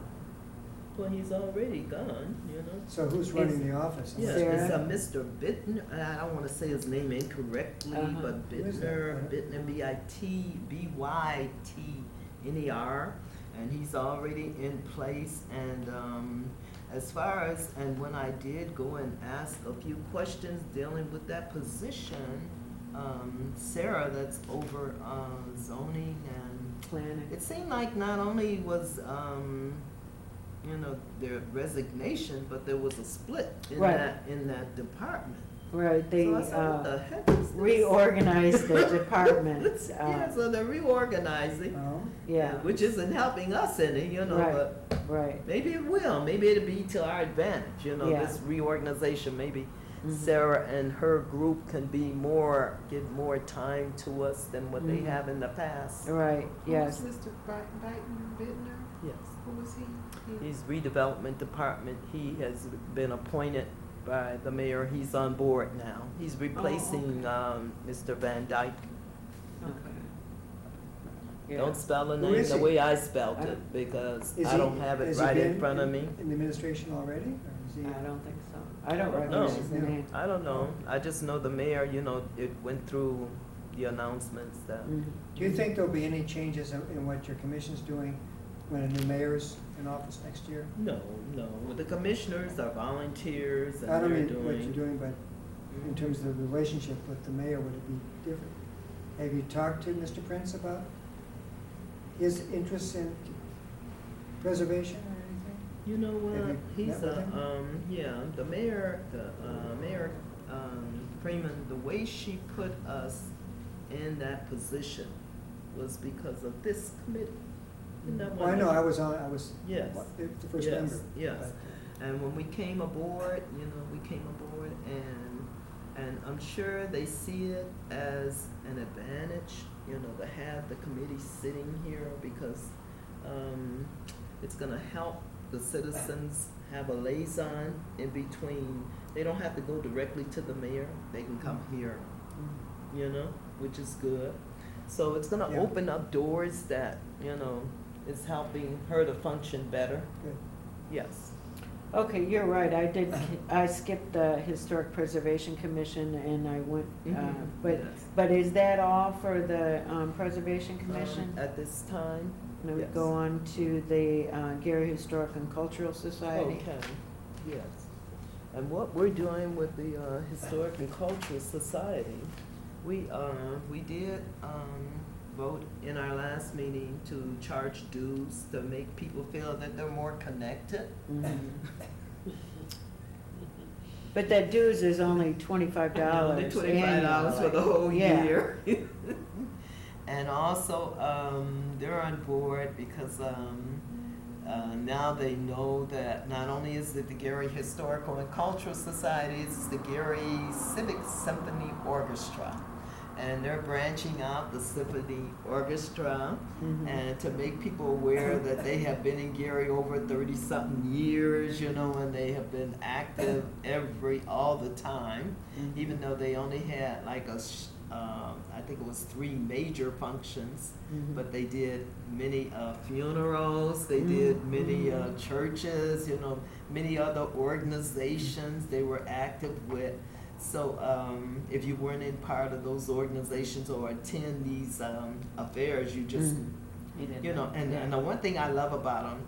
Well, he's already gone, you know. So who's running the office? Yes, Sarah? it's Mr. Bittner, I don't want to say his name incorrectly, Uh-huh. but Who is Bittner, that? Bittner, Bytner, and he's already in place. And as far as, and when I did go and ask a few questions dealing with that position, Sarah, that's over zoning, and Planning. it seemed like not only was, you know, their resignation, but there was a split in Right. that department. Right, they So I said, what the heck is this? reorganized the departments. Yeah, so they're reorganizing, Oh, Yeah, which isn't helping us any, you know, Right. but right. maybe it will. Maybe it'll be to our advantage, you know, Yeah. this reorganization. Maybe Mhm. Sarah and her group can be more, give more time to us than what they Mhm. have in the past. Right, yes. Who's Mr. Bittner? Yes. Who was he? He's redevelopment department. He has been appointed by the mayor. He's on board now. He's replacing Mr. Van Dyke. Yeah. Don't spell the Who name is the he? way I spelled it, because Is I he- don't have it has he right in been front of me. In the administration already, or is he? I don't think so. I don't No. recognize the name. I don't know. I just know the mayor, you know, it went through the announcements that, Mhm. Do you think there'll be any changes in what your commission's doing when a new mayor's in office next year? no. The commissioners are volunteers and I don't they're mean what you're doing, but in terms of the relationship with the mayor, would it be different? Have you talked to Mr. Prince about his interest in preservation or anything? You know what, Have you he's met with yeah, the mayor, Mayor, Freeman, the way she put us in that position was because of this committee. Isn't that Well, I know, wonderful? I was Yes. the first Yes, member. yes. And when we came aboard, you know, and I'm sure they see it as an advantage, you know, to have the committee sitting here because it's gonna help the citizens have a liaison in between. They don't have to go directly to the mayor, they can come here, you know, which is good. So it's gonna Yeah. open up doors that, you know, is helping her to function better. Good. Yes. Okay, you're right, I skipped the Historic Preservation Commission and I went, Yes. but is that all for the Preservation Commission? At this time? And we yes. go on to the Gary Historic and Cultural Society? Okay, yes. And what we're doing with the Historic and Cultural Society, we did vote in our last meeting to charge dues to make people feel that they're more connected. Mhm. But that dues is only $25 Only $25 for the annually. whole Yeah. year. And also, they're on board because now they know that not only is it the Gary Historical and Cultural Society, it's the Gary Civic Symphony Orchestra. And they're branching out the symphony orchestra Mhm. and to make people aware that they have been in Gary over 30-something years, you know, and they have been active all the time, Mhm. even though they only had like I think it was 3 major functions, Mhm. but they did many funerals, they did many Mhm. churches, you know, many other organizations they were active with. So if you weren't in part of those organizations or attend these affairs, you just, Mhm. you know, and the one thing I love about them,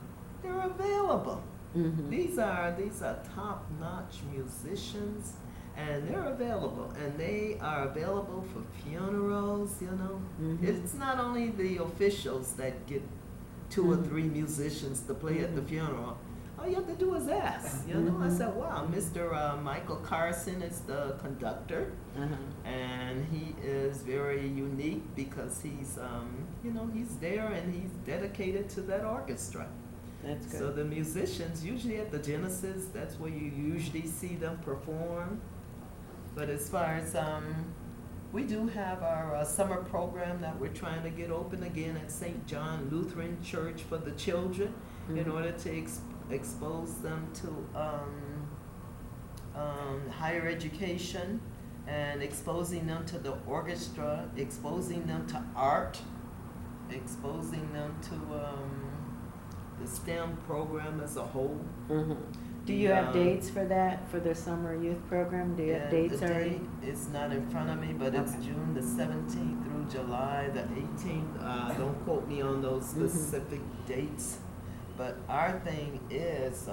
they're available. Mhm. These are top-notch musicians, and they're available, and they are available for funerals, you know. Mhm. It's not only the officials that get 2 or Mhm. 3 musicians to play at the Mhm. funeral. All you have to do is ask, you know. I Mhm. said, wow, Mr. Michael Carson is the conductor, Uh-huh. and he is very unique because he's, you know, he's there and he's dedicated to that orchestra. That's So good. the musicians, usually at the Genesis, that's where you usually see them perform. But as far as, we do have our summer program that we're trying to get open again at St. John Lutheran Church for the children in Mhm. order to expose them to higher education and exposing them to the orchestra, exposing them to art, exposing them to the STEM program as a whole. Mhm. Do you have dates for that, for the summer youth program? Do you have And dates the already? date is not in front of me, but it's Okay. June the 17th through July the 18th. Don't quote me on those specific dates. But our thing is,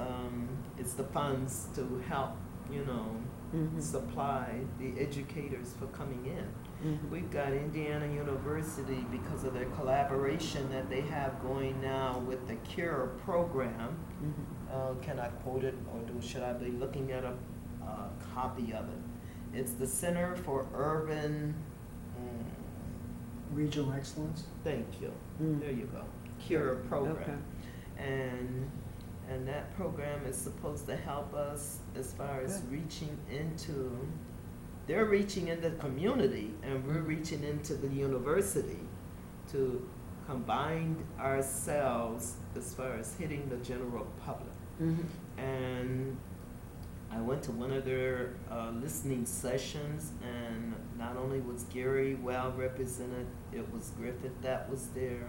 it's the funds to help, you know, Mhm. supply the educators for coming in. Mhm. We've got Indiana University because of their collaboration that they have going now with the CURE program. Mhm. Can I quote it, or should I be looking at a copy of it? It's the Center for Urban, Regional excellence? thank you, Mm. there you go, CURE Okay. program. And that program is supposed to help us as far as Good. reaching into, they're reaching into the community, and we're reaching into the university to combine ourselves as far as hitting the general public. Mhm. And I went to one of their listening sessions, and not only was Gary well represented, it was Griffith that was there,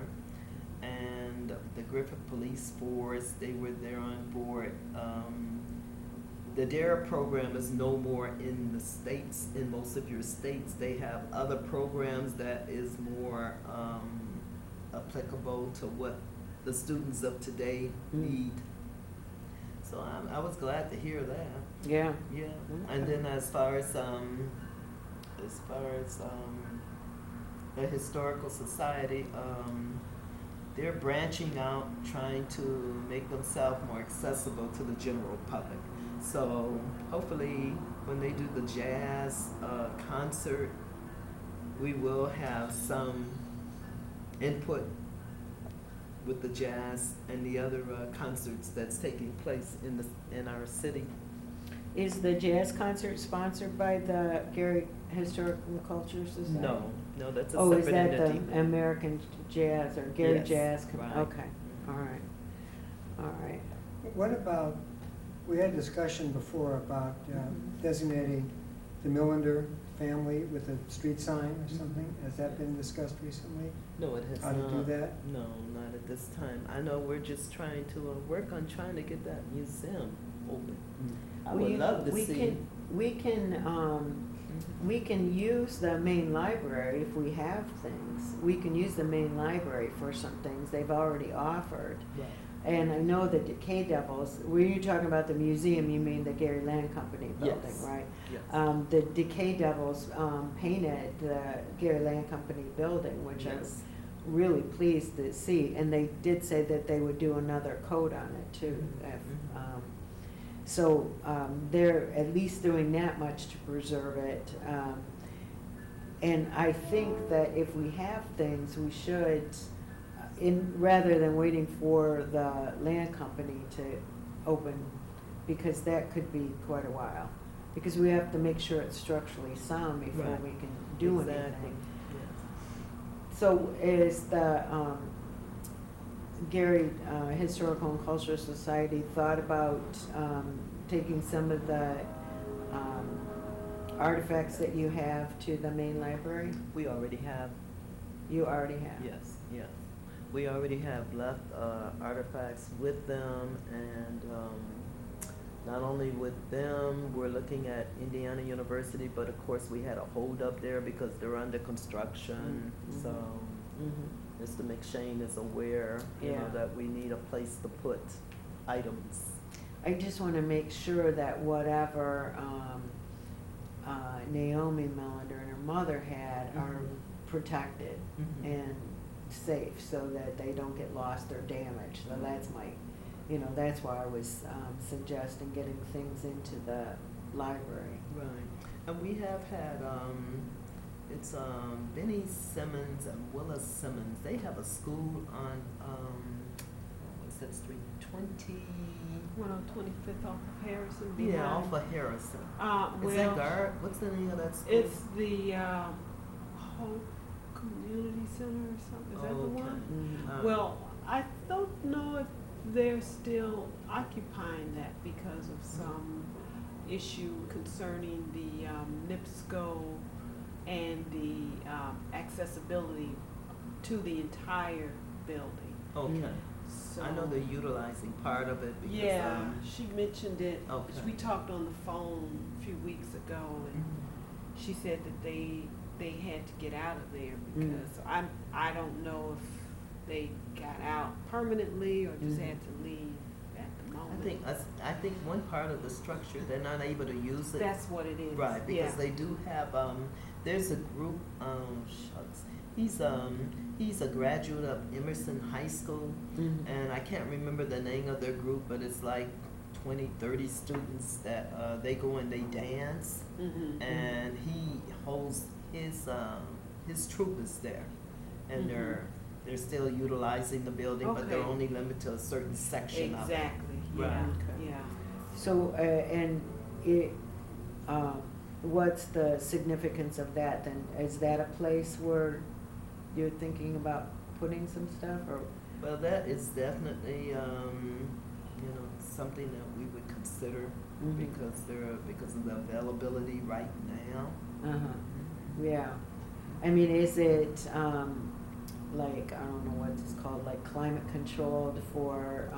and the Griffith Police Force, they were there on board. The DARE program is no more in the states, in most of your states. They have other programs that is more applicable to what the students of today need. So I was glad to hear that. Yeah. Yeah. And then as far as the historical society, they're branching out, trying to make themselves more accessible to the general public. So hopefully when they do the jazz concert, we will have some input with the jazz and the other concerts that's taking place in our city. Is the jazz concert sponsored by the Gary Historical Culture Society? No, that's a Oh, is separate that entity. the American Jazz or Gary Yes, Jazz? right. Okay, all right, all right. What about, we had discussion before about designating the Millender family with a street sign or something. Has that been discussed recently? No, it has How not. to do that? No, not at this time. I know we're just trying to work on trying to get that museum open. I would love to see. We can use the main library if we have things. We can use the main library for some things they've already offered. Right. And I know the Decay Devils, were you talking about the museum, you mean the Gary Land Company building, Yes. right? Yes. The Decay Devils painted the Gary Land Company building, which I was Yes. really pleased to see. And they did say that they would do another coat on it too. So they're at least doing that much to preserve it. And I think that if we have things, we should, rather than waiting for the land company to open, because that could be quite a while. Because we have to make sure it's structurally sound before Right. we can do Exactly. anything. Yes. So is the Gary Historical and Cultural Society thought about taking some of the artifacts that you have to the main library? We already have. You already have? Yes, yes. We already have left artifacts with them, and not only with them, we're looking at Indiana University, but of course we had a hold up there because they're under construction. Mhm. So Mhm. Mr. McShane is aware, Yeah. that we need a place to put items. I just want to make sure that whatever Naomi Melander and her mother had are Mhm. protected Mhm. and safe so that they don't get lost or damaged. So that's that's why I was suggesting getting things into the library. Right, and we have had, it's Benny Simmons and Willa Simmons. They have a school on, what's that street, 25th off of Harrison. Yeah, off of Harrison. Is Well, that Guard? What's the name of that school? it's the Hope Community Center or something. Is that the Okay. one? Mhm. Well, I don't know if they're still occupying that because of some issue concerning the NIPSCO and the accessibility to the entire building. Okay, So, I know they're utilizing part of it because, yeah, she mentioned it. Okay. We talked on the phone a few weeks ago, and she said that they had to get out of there because I don't know if they got out permanently or just had to leave at the moment. I think one part of the structure, they're not able to use it. That's what it is. Right, because Yeah. they do have, there's a group, shucks, he's a graduate of Emerson High School, Mhm. and I can't remember the name of their group, but it's like 20, 30 students that, they go and they dance, Mhm. and he holds his troop is there, and they're still utilizing the building, but they're Okay. only limited to a certain section of it. Exactly, Right. yeah, Okay. yeah. So, what's the significance of that then? Is that a place where you're thinking about putting some stuff or? Well, that is definitely, you know, something that we would consider Mhm. because of the availability right now. Uh-huh, yeah. I mean, is it, like, I don't know what it's called, like climate controlled for,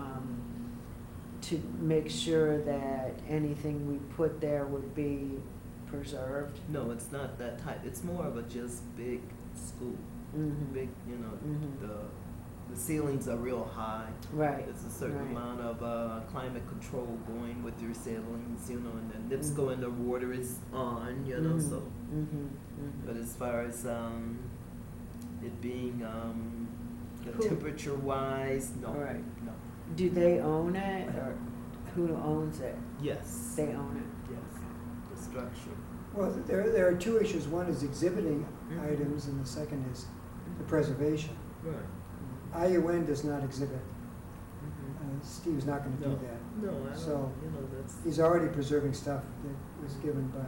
to make sure that anything we put there would be preserved? No, it's not that type. It's more of a just big school. Mhm. Big, you know, Mhm. the ceilings are real high. Right. There's a certain right. amount of climate control going with your ceilings, you know, and the NIPSCO Mhm. and the water is on, you know, so. Mhm. But as far as it being the Who- temperature wise, no. Right. No. Do they own it, or who owns it? Yes. They own it? Yes. The structure. Well, there are two issues. One is exhibiting Mhm. items, and the second is the preservation. Right. IUN does not exhibit. Mhm. Steve's not going to do No. that. No, I don't. So, You know, that's. He's already preserving stuff that was given by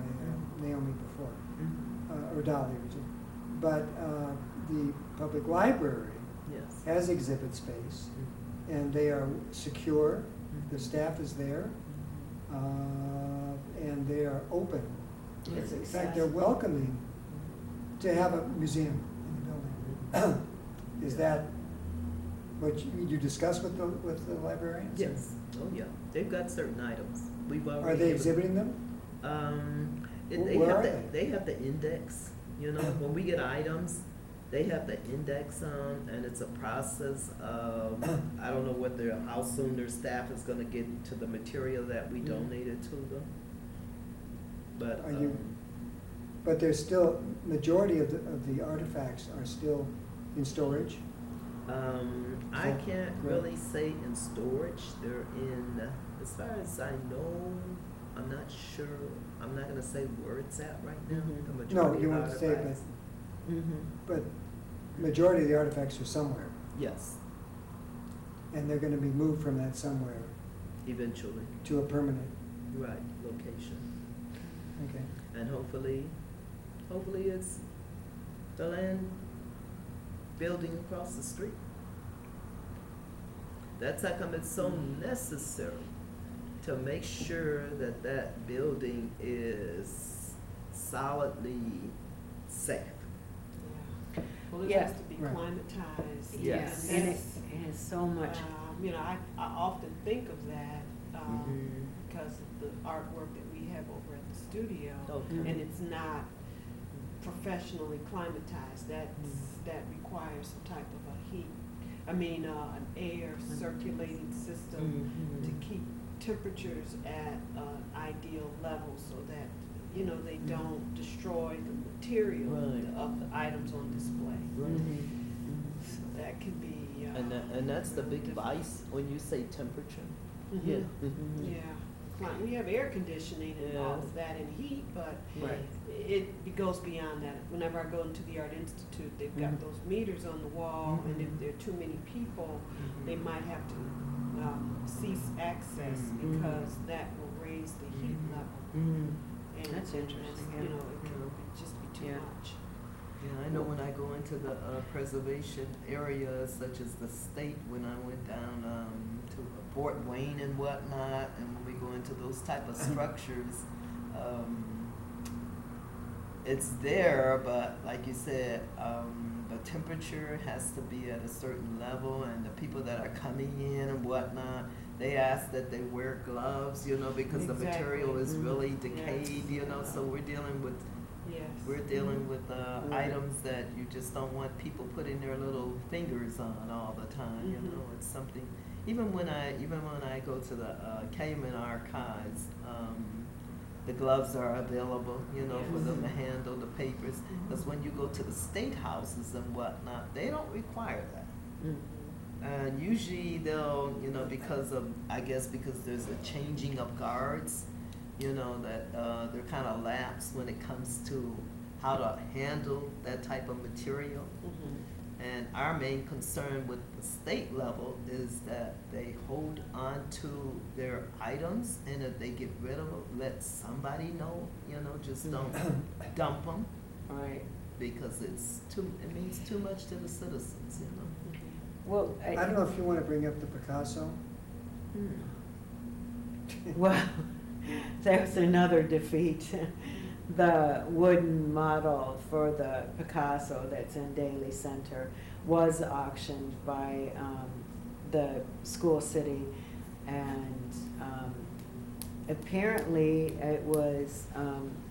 Naomi before, Mhm. or Dolly originally. But the public library Yes. has exhibit space, Mhm. and they are secure. The Mhm. staff is there, Mhm. and they are open. It's In fact, they're accessible. welcoming to have a museum in the building. Is that what you discussed with the librarians? Yes. Oh, yeah. They've got certain items. We've already. Are they given- exhibiting them? They Where have are the, they? they have the index, you know, when we get items, they have the index on, and it's a process of, I don't know how soon their staff is gonna get to the material that we Mm. donated to them. But, Are you- But there's still, majority of the artifacts are still in storage? I So- can't really say in storage, they're in, as far as I know, I'm not sure, I'm not gonna say where it's at right now, Mhm. the No, majority you of want to say, but, artifacts. Mhm. but majority of the artifacts are somewhere, Yes, and they're going to be moved from that somewhere eventually, to a permanent, right, location. okay. And hopefully it's the land building across the street. That's how come it's so necessary to make sure that that building is solidly safe. Yeah. Well, it Yeah. has to be Right. climatized. Yes. And it that's, has so much, you know, I often think of that, Mhm. because of the artwork that we have over at the studio. Okay. And it's not professionally climatized, that requires some type of a heat, an air circulating system Mhm. to keep temperatures at an ideal level so that, you know, they don't destroy the material Right. of the items on display. Right. Mhm. So that can be. And that's the big difficult. vice when you say temperature. Mhm. Yeah. Yeah, we have air conditioning and all Yes. of that and heat, but right. it goes beyond that. Whenever I go into the Art Institute, they've got Mhm. those meters on the wall, and if Mhm. there are too many people, Mhm. they might have to cease access Mhm. because that will raise the heat Mhm. level. Mhm. And That's interesting, You yeah. know, it can just be too Yeah. much. Yeah, I know when I go into the preservation areas such as the state, when I went down to Fort Wayne and whatnot, and when we go into those type of structures, it's there, but like you said, the temperature has to be at a certain level, and the people that are coming in and whatnot, they ask that they wear gloves, you know, because the material is Exactly. really Mhm. decayed, you know, so we're dealing with Yes. Right. items that you just don't want people putting their little fingers on all the time, you Mhm. know, it's something, even when I go to the Cayman archives, the gloves are available, you know, for them to handle the papers, because when you go to the state houses and whatnot, they don't require that. Mhm. And usually they'll, you know, because there's a changing of guards, you know, that they're kind of lax when it comes to how to handle that type of material. Mhm. And our main concern with the state level is that they hold on to their items, and if they get rid of them, let somebody know, you know, just don't dump them, Right. because it means too much to the citizens, you know. Well, I don't know if you want to bring up the Picasso. Hmm. Well, there's another defeat. The wooden model for the Picasso that's in Daly Center was auctioned by the school city, and apparently it was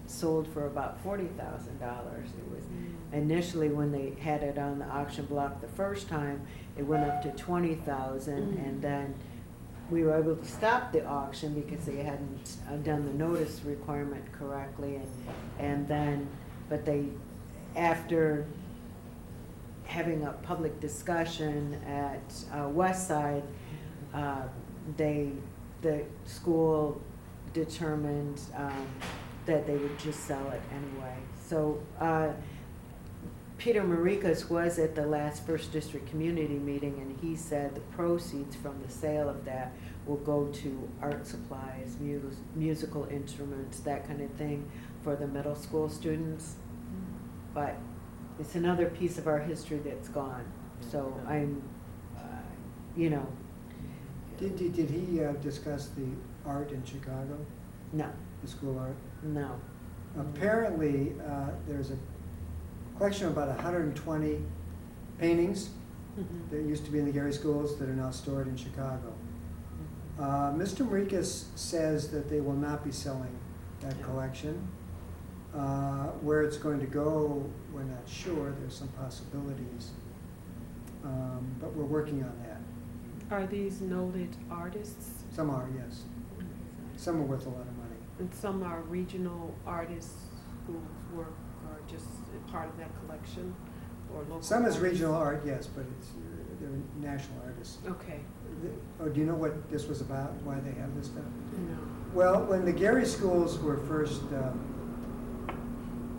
sold for about $40,000. It was initially, when they had it on the auction block the first time, it went up to 20,000, and then we were able to stop the auction because they hadn't done the notice requirement correctly, and then, but they, after having a public discussion at Westside, the school determined that they would just sell it anyway. So Peter Marikas was at the last First District Community Meeting, and he said the proceeds from the sale of that will go to art supplies, musical instruments, that kind of thing for the middle school students. But it's another piece of our history that's gone. So I'm, you know, Did he discuss the art in Chicago, no, the school art? no. Apparently, there's a collection of about 120 paintings that used to be in the Gary schools that are now stored in Chicago. Mr. Marikas says that they will not be selling that collection. Where it's going to go, we're not sure. There's some possibilities. But we're working on that. Are these noted artists? Some are, yes. Some are worth a lot of money. And some are regional artists whose work are just a part of that collection, or local? Some is artists? regional art, yes, but they're national artists. Okay. Oh, do you know what this was about, why they have this stuff? No. Well, when the Gary schools were first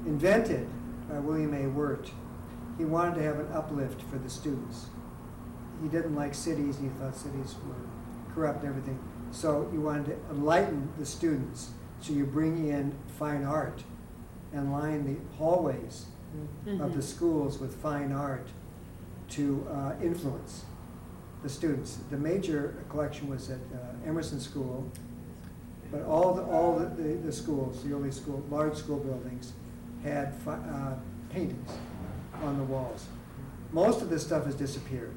invented by William A. Wirt, he wanted to have an uplift for the students. He didn't like cities, and he thought cities were corrupt and everything. So he wanted to enlighten the students. So you bring in fine art and line the hallways of the schools with fine art to influence the students. The major collection was at Emerson School, but all the schools, the early school, large school buildings, had paintings on the walls. Most of this stuff has disappeared,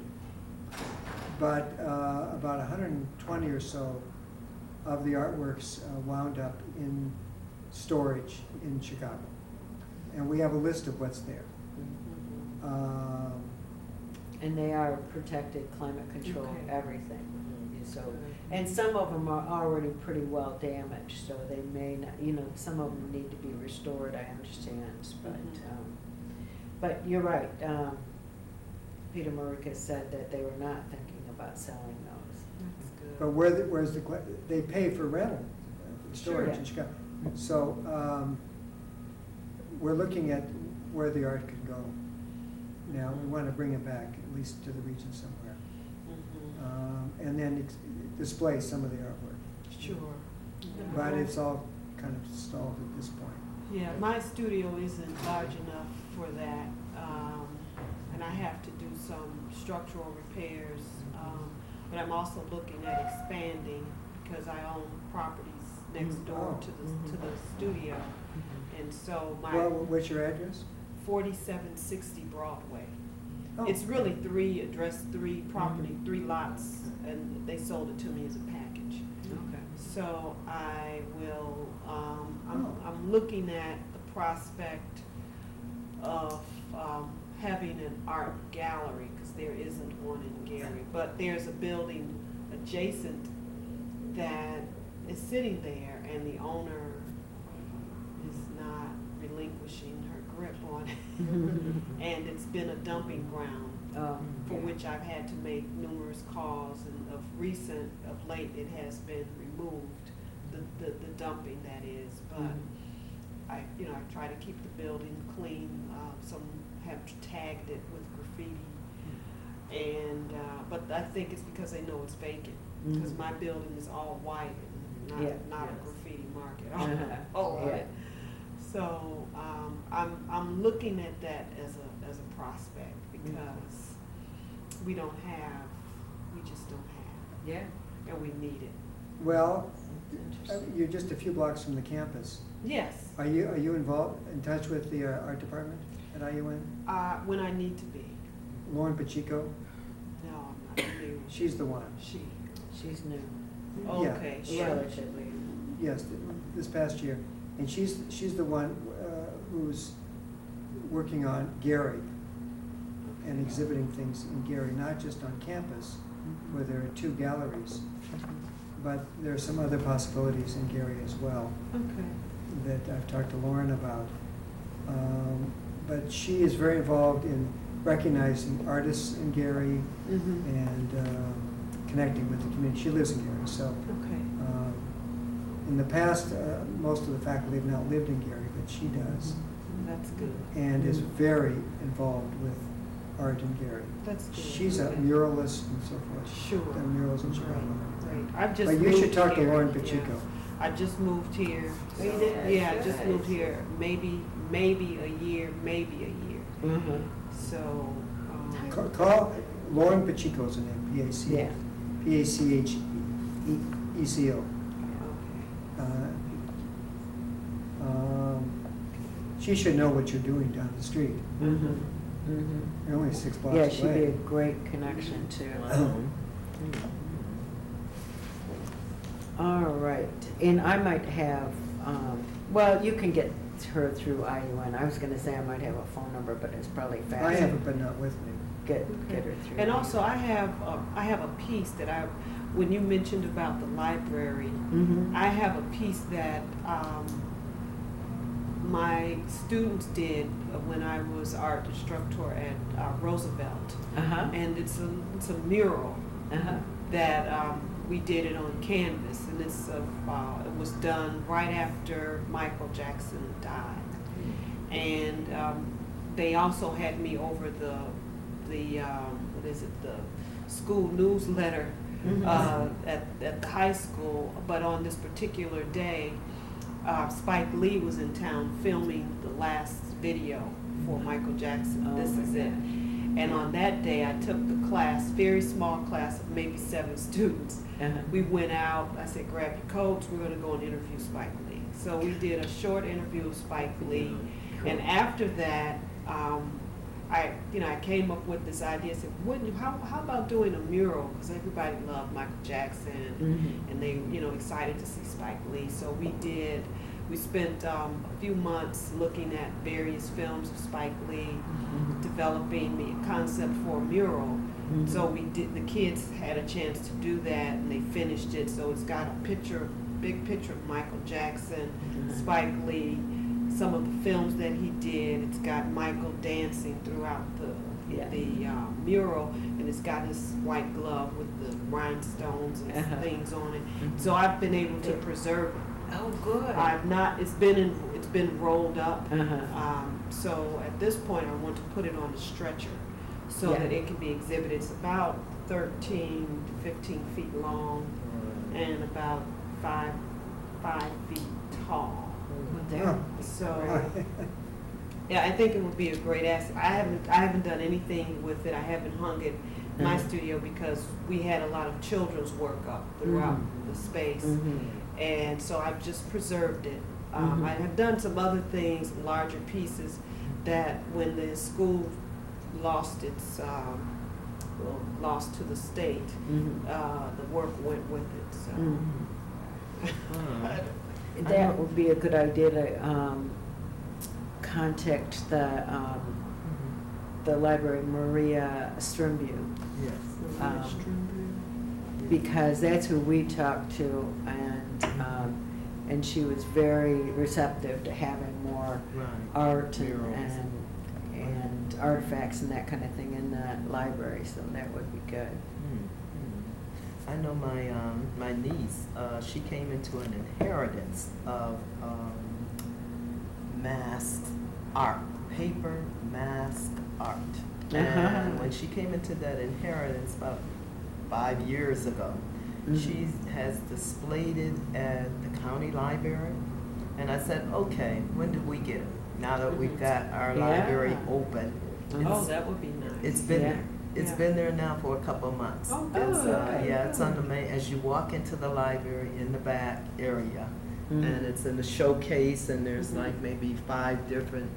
but about 120 or so of the artworks wound up in storage in Chicago. And we have a list of what's there. And they are protected, climate control, Okay. everything. So, and some of them are already pretty well damaged, so they may not, you know, some of them need to be restored, I understand, but you're right. Peter Marikas said that they were not thinking about selling those. That's good. But they pay for rental, storage Sure. in Chicago. So we're looking at where the art could go. Now, we want to bring it back, at least to the region somewhere. And then display some of the artwork. Sure. But it's all kind of stalled at this point. Yeah, my studio isn't large enough for that, and I have to do some structural repairs. But I'm also looking at expanding because I own properties next door to the studio, and so Well, what's your address? 4760 Broadway. Oh. It's really three property, 3 lots, and they sold it to me as a package. Okay. So I will, I'm looking at the prospect of having an art gallery, because there isn't one in Gary, but there's a building adjacent that is sitting there, and the owner is not relinquishing her grip on it. And it's been a dumping ground for which I've had to make numerous calls, and of late, it has been removed, the dumping that is, but I try to keep the building clean. Some have tagged it with graffiti, and, but I think it's because they know it's vacant, because my building is all white, and not a graffiti market, all of it. So, I'm looking at that as a prospect, because we just don't have, Yeah. and we need it. Well, you're just a few blocks from the campus. Yes, Are you involved, in touch with the art department at IUN? when I need to be. Lauren Pacheco? No, I'm not new. She's the one. She's new, Okay, Yeah. sure. relatively. Yes, this past year. And she's the one who's working on Gary and exhibiting things in Gary, not just on campus, where there are 2 galleries, but there are some other possibilities in Gary as well Okay. that I've talked to Lauren about. But she is very involved in recognizing artists in Gary Mm-hmm. and connecting with the community. She lives in Gary, so Okay. in the past, most of the faculty have not lived in Gary, but she does, That's good. and is very involved with art in Gary. That's good. She's a Okay. muralist and so forth. Sure. Done murals in Chicago. Great. I've just But you moved should talk to here. Lauren Yeah. Pacheco. I just moved here. Oh, you so- did? Yeah, I just Good. moved here, maybe a year, maybe a year. Mhm. So, Call Lauren Pacheco's her name, Yeah. Pacheco. okay. She should know what you're doing down the street. Mhm. Mhm. You're only 6 blocks Yeah, away. she'd be a great connection too. All right, and I might have, well, you can get her through IUN. I was gonna say I might have a phone number, but it's probably faster. I have it, but not with me. Get her through. And also, I have a piece that when you mentioned about the library, Mhm. I have a piece that my students did when I was art instructor at Roosevelt. Uh-huh, And it's a mural uh-huh. that we did it on canvas, and it was done right after Michael Jackson died. And they also had me over the school newsletter Mhm. at the high school. But on this particular day, Spike Lee was in town filming the last video for Michael Jackson. Oh This my is it. God. And on that day, I took the class, very small class of maybe 7 students. Uh-huh. We went out, I said, grab your coats, we're gonna go and interview Spike Lee. So we did a short interview of Spike Lee. And after that, I came up with this idea, I said, how about doing a mural? Because everybody loved Michael Jackson, Mhm. and they, excited to see Spike Lee. So we spent a few months looking at various films of Spike Lee, Mhm. developing the concept for a mural. Mhm. So the kids had a chance to do that, and they finished it. So it's got a big picture of Michael Jackson, Mhm. Spike Lee, some of the films that he did. It's got Michael dancing throughout Yeah. the mural, and it's got his white glove with the rhinestones and Uh-huh. things on it. Mhm. So I've been able to preserve it. Oh, good. I've not. It's been rolled up. Uh-huh. So at this point, I want to put it on a stretcher so Yeah. that it can be exhibited. It's about 13 to 15 feet long and about 5 feet tall. There. So yeah, I think it would be a great asset. I haven't done anything with it. I haven't hung it in my Mhm. studio because we had a lot of children's work up throughout Mhm. the space. Mhm. And so I've just preserved it. Mhm. I have done some other things, larger pieces, that when the school lost to the state, Mhm. the work went with it. So Mhm. That would be a good idea to contact the library, Maria Strimbu, Yes. because that's who we talked to, and she was very receptive to having more Right. art Murals. and artifacts and that kind of thing in the library, so that would be good. I know my niece, she came into an inheritance of masked art, paper mask art. And Uh-huh. when she came into that inheritance about 5 years ago, Mhm. she has displayed it at the county library. And I said, okay, when did we get it? Now that we've got our Yeah. library open. oh, that would be nice. It's been Yeah. there. It's Yeah. been there now for a couple of months. Oh, It's, good. yeah, it's on the main, as you walk into the library in the back area. Mm. And it's in the showcase, and there's Mhm. like maybe 5 different,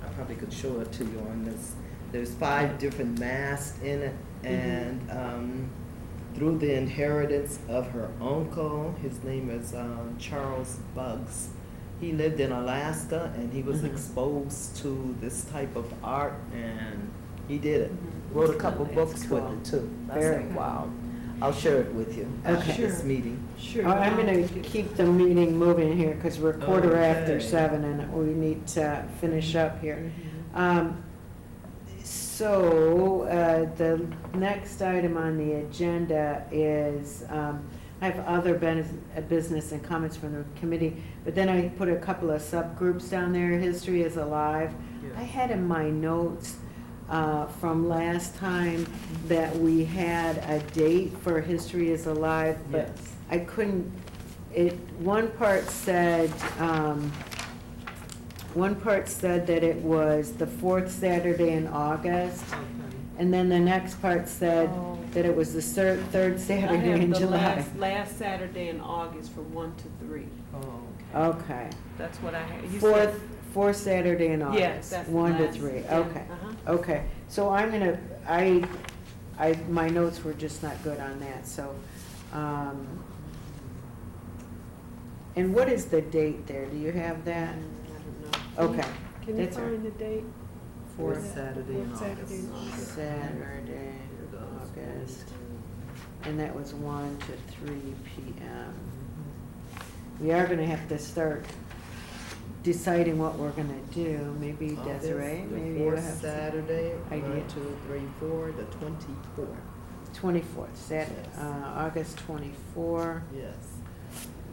I probably could show it to you on this. There's 5 different masks in it, and through the inheritance of her uncle, his name is Charles Buggs. He lived in Alaska, and he was Mhm. exposed to this type of art, and he did it. Mhm. Wrote a couple That's books with cool. it too. I Very said, cool. wow. I'll share it with you after Okay. this Sure. meeting. Sure. I'm gonna keep the meeting moving here, because we're quarter after Okay. 7, and we need to finish up here. Mhm. So, the next item on the agenda is, I have other business and comments from the committee, but then I put a couple of subgroups down there. History is Alive. I had in my notes from last time that we had a date for History is Alive, but Yes. I couldn't, one part said that it was the 4th Saturday in August, Okay. and then the next part said Oh. that it was the third I Saturday have in the July. last Saturday in August from 1 to 3. Oh, okay. Okay. That's what I had. You Fourth, said- fourth Saturday in August. Yes, that's the 1 to last, 3, yeah, okay. uh-huh. Okay, so my notes were just not good on that, so, and what is the date there? Do you have that? I don't know. Okay. Can you That's all right. find the date? Fourth Yeah. Saturday in Fourth Saturday in August. August. Saturday, August, and that was 1 to 3 p.m. We are gonna have to start deciding what we're gonna do, maybe Desiree, August, maybe the you fourth have. Saturday, idea. 1, 2, 3, 4, the 24th. 24th, Saturday, Yes. August 24, Yes.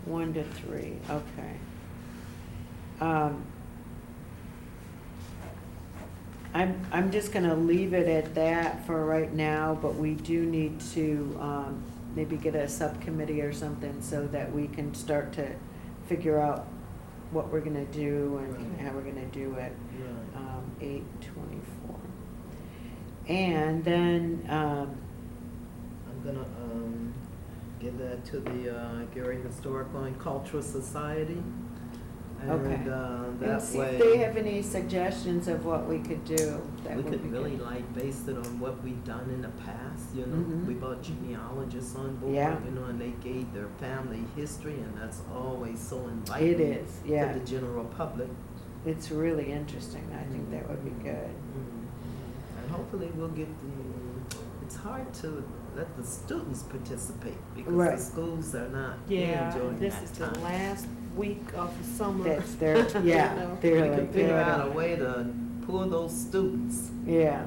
1 to 3, okay. I'm just gonna leave it at that for right now, but we do need to, maybe get a subcommittee or something so that we can start to figure out what we're gonna do and Right. how we're gonna do it. Right. 8/24. And then, I'm gonna give that to the Gary Historical and Cultural Society. Okay. And and that see way, if they have any suggestions of what we could do. That we would could be really good. like base it on what we've done in the past, you know. Mhm. We brought genealogists on board, Yeah. you know, and they gave their family history, and that's always so inviting It is, yeah. to the general public. It's really interesting. I think that would be good. And hopefully we'll get it's hard to let the students participate because Right. the schools are not Yeah, enjoying this that is the time. last week of the summer. That's their, You yeah, know. they're We can like, figure yeah. out a way to pull those students. Yeah.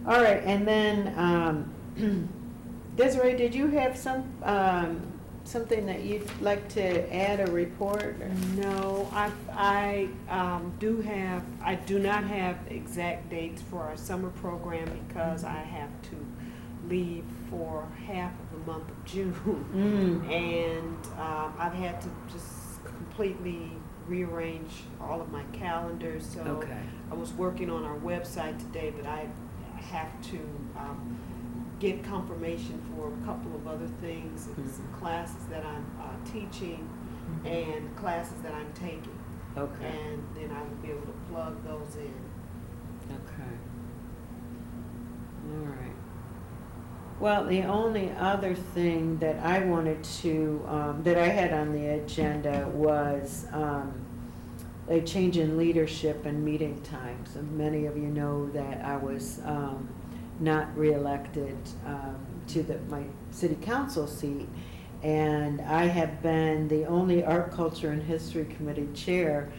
All right, and then, Desiree, did you have something that you'd like to add or report? or- No, I do not have exact dates for our summer program because I have to leave for half of the month of June. Mm. And I've had to just completely rearrange all of my calendars, so Okay. I was working on our website today, but I have to get confirmation for a couple of other things, and some classes that I'm teaching and classes that I'm taking. Okay, And then I will be able to plug those in. okay. All right. Well, the only other thing that I wanted to, that I had on the agenda was a change in leadership and meeting times. And many of you know that I was not reelected to my city council seat. And I have been the only Art, Culture, and History Committee chair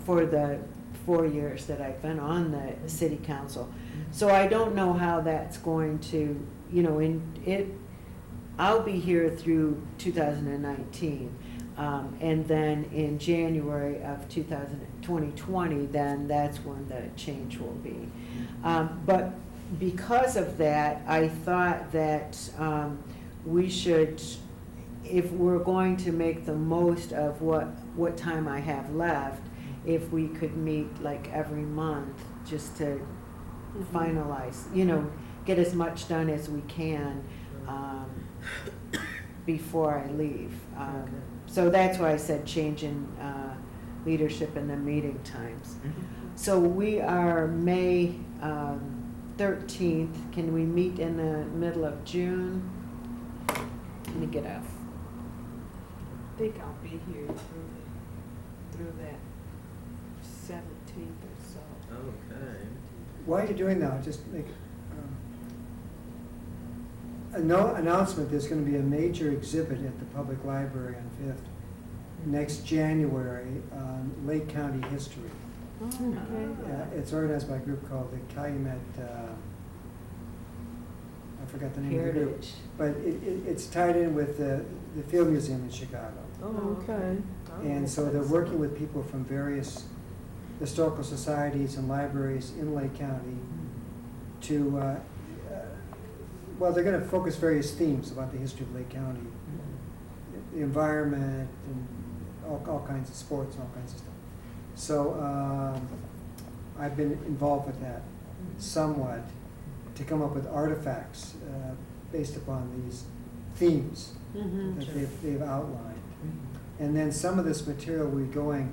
for the 4 years that I've been on the city council. So I don't know how that's going to, I'll be here through 2019. And then in January of 2020, then that's when the change will be. But because of that, I thought that we should, if we're going to make the most of what time I have left, if we could meet like every month just to finalize, get as much done as we can before I leave. So that's why I said change in leadership and the meeting times. So we are May 13th. Can we meet in the middle of June? Let me get up. I think I'll be here through that 17th or so. Okay. While you're doing that, I'll just make announcement, there's going to be a major exhibit at the public library on 5th, next January, on Lake County history. Oh, okay. It's organized by a group called the Calumet, I forgot the name of the group. Heritage. But it's tied in with the Field Museum in Chicago. Oh, okay. And so they're working with people from various historical societies and libraries in Lake County to, well, they're going to focus various themes about the history of Lake County, the environment, and all kinds of sports and all kinds of stuff. So I've been involved with that somewhat to come up with artifacts based upon these themes that they've outlined. And then some of this material will be going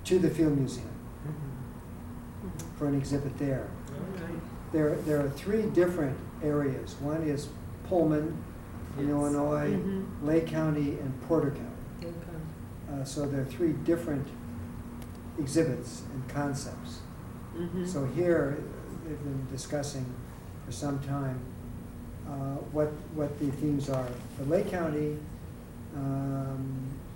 to the Field Museum for an exhibit there. There are 3 different areas. One is Pullman in Illinois, Lake County, and Porter County. So there are 3 different exhibits and concepts. So here, they've been discussing for some time what the themes are for Lake County,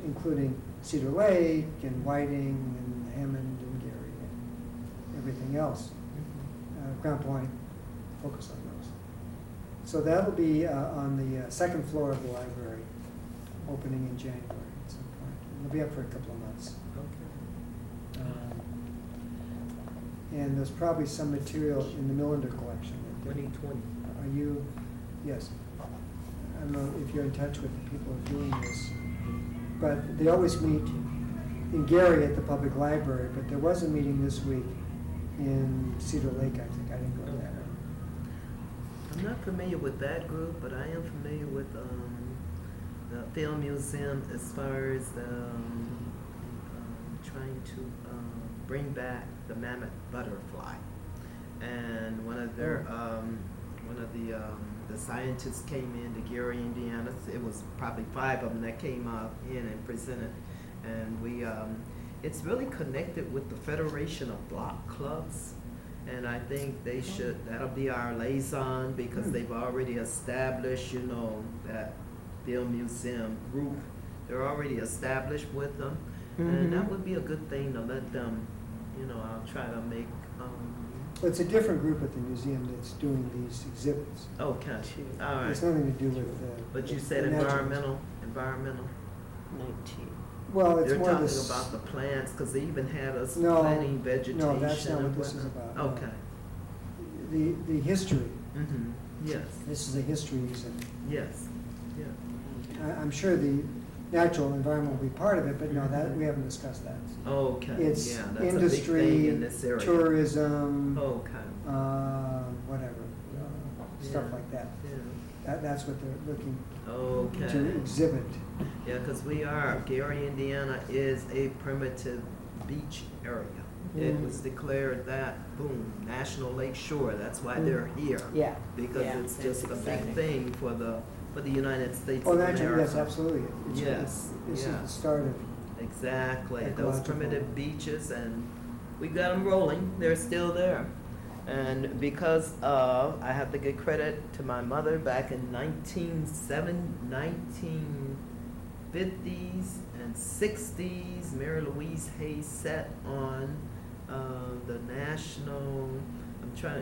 including Cedar Lake and Whiting and Hammond and Gary and everything else. Crown Point, focus on those. So that'll be on the 2nd floor of the library, opening in January at some point. It'll be up for a couple of months. And there's probably some material in the Millender collection. 2020. Are you, yes. I don't know if you're in touch with the people who are doing this, but they always meet in Gary at the public library, but there was a meeting this week in Cedar Lake, I think. I didn't go to that. I'm not familiar with that group, but I am familiar with the Film Museum as far as trying to bring back the mammoth butterfly. And one of the scientists came into Gary, Indiana. It was probably 5 of them that came out in and presented. And we, it's really connected with the Federation of Block Clubs. And I think they should, that'll be our liaison because they've already established, that Film Museum group. They're already established with them. And that would be a good thing to let them, I'll try to make. Well, it's a different group at the museum that's doing these exhibits. Okay, all right. It's nothing to do with. But you said the naturals. environmental. 19. Well, it's They're more talking this. about the plants, because they even had us No, planting vegetation. no, that's not what and this is whatnot. about, no. Okay. The history. Yes, This is a history exhibit. yes, yeah. I'm sure the natural environment will be part of it, but no, that, we haven't discussed that. Okay, It's yeah, that's a big thing industry, in this area. tourism, Okay, whatever, stuff Yeah. like that. yeah, That's what they're looking to okay. exhibit. Yeah, because Gary, Indiana is a primitive beach area. It was declared that, boom, National Lake Shore, that's why they're here. Yeah. Because Yeah, it's that's just a exciting. big thing for the United States Oh, of naturally, America. yes, absolutely. Yes, This is yeah. the start of, Exactly, those Ecological. primitive beaches, and we got them rolling, they're still there. And because of, I have to give credit to my mother, back in 1950s and 60s, Mary Louise Hayes sat on the national,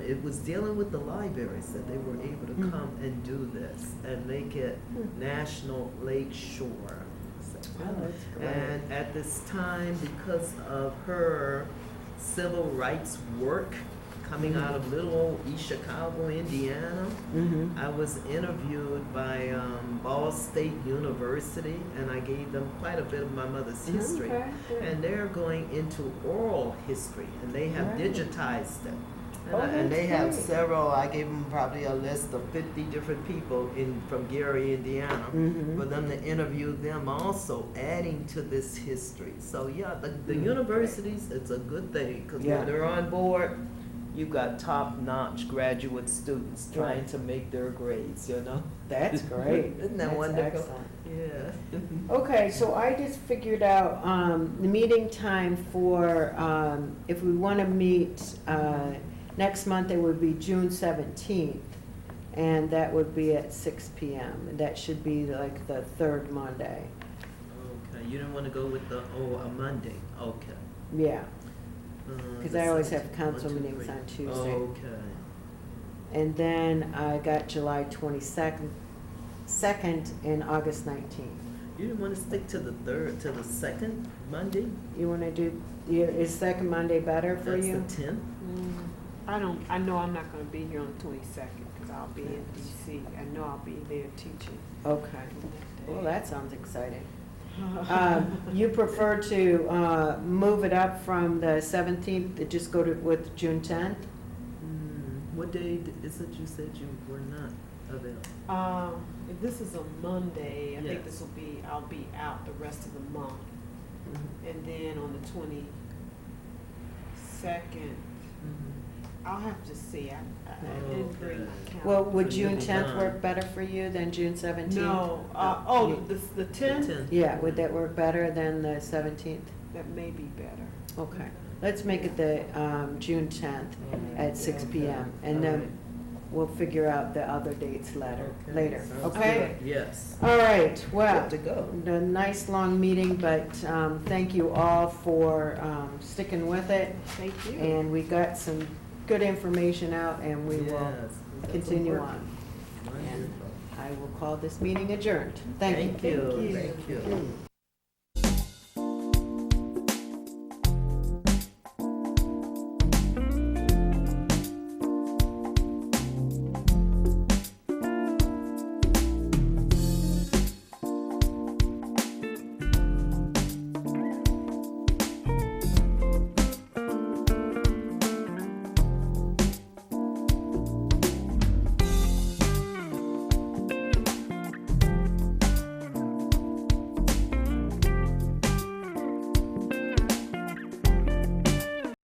it was dealing with the libraries that they were able to come and do this and make it National Lake Shore. Oh, that's great. And at this time, because of her civil rights work coming out of little old East Chicago, Indiana, I was interviewed by Ball State University, and I gave them quite a bit of my mother's history. Okay, good. And they're going into oral history, and they have Right. digitized it. And they have great. several, I gave them probably a list of 50 different people from Gary, Indiana, Mhm. for them to interview them also, adding to this history. So yeah, the Mhm. universities, it's a good thing, because Yeah. when they're on board, you've got top-notch graduate students trying Right. to make their grades, you know? That's great. Isn't that That's wonderful? excellent. Yeah. Okay, so I just figured out, the meeting time for, if we wanna meet, next month, it would be June 17th. And that would be at 6 PM. And that should be like the third Monday. Okay, you didn't want to go with a Monday, okay. Yeah, Because I always have council meetings on Tuesday. Okay. and then I got July 22nd, and August 19th. You didn't want to stick to the second Monday? You wanna do, is second Monday better for you? That's the 10th? I know I'm not gonna be here on the 22nd, because I'll be in DC. I know I'll be there teaching. Okay, well, that sounds exciting. You prefer to move it up from the 17th, to just go to, with June 10th? What day is it you said you were not available? If this is a Monday, I think Yes. I'll be out the rest of the month. And then on the 22nd, I'll have to see. I didn't bring my calendar. Well, would So you'll June be 10th gone. work better for you than June 17th? No, the 10th, Yeah, would that work better than the 17th? that may be better. Okay, let's make it the June 10th at 6 PM, and then we'll figure out the other dates later, Sounds okay? good. Yes. All right, well, Good to go. a nice long meeting, but thank you all for sticking with it. Thank you. And we got some good information out, and we will Yes, we got some continue work. on. Wonderful. I will call this meeting adjourned. Thank you. Thank you.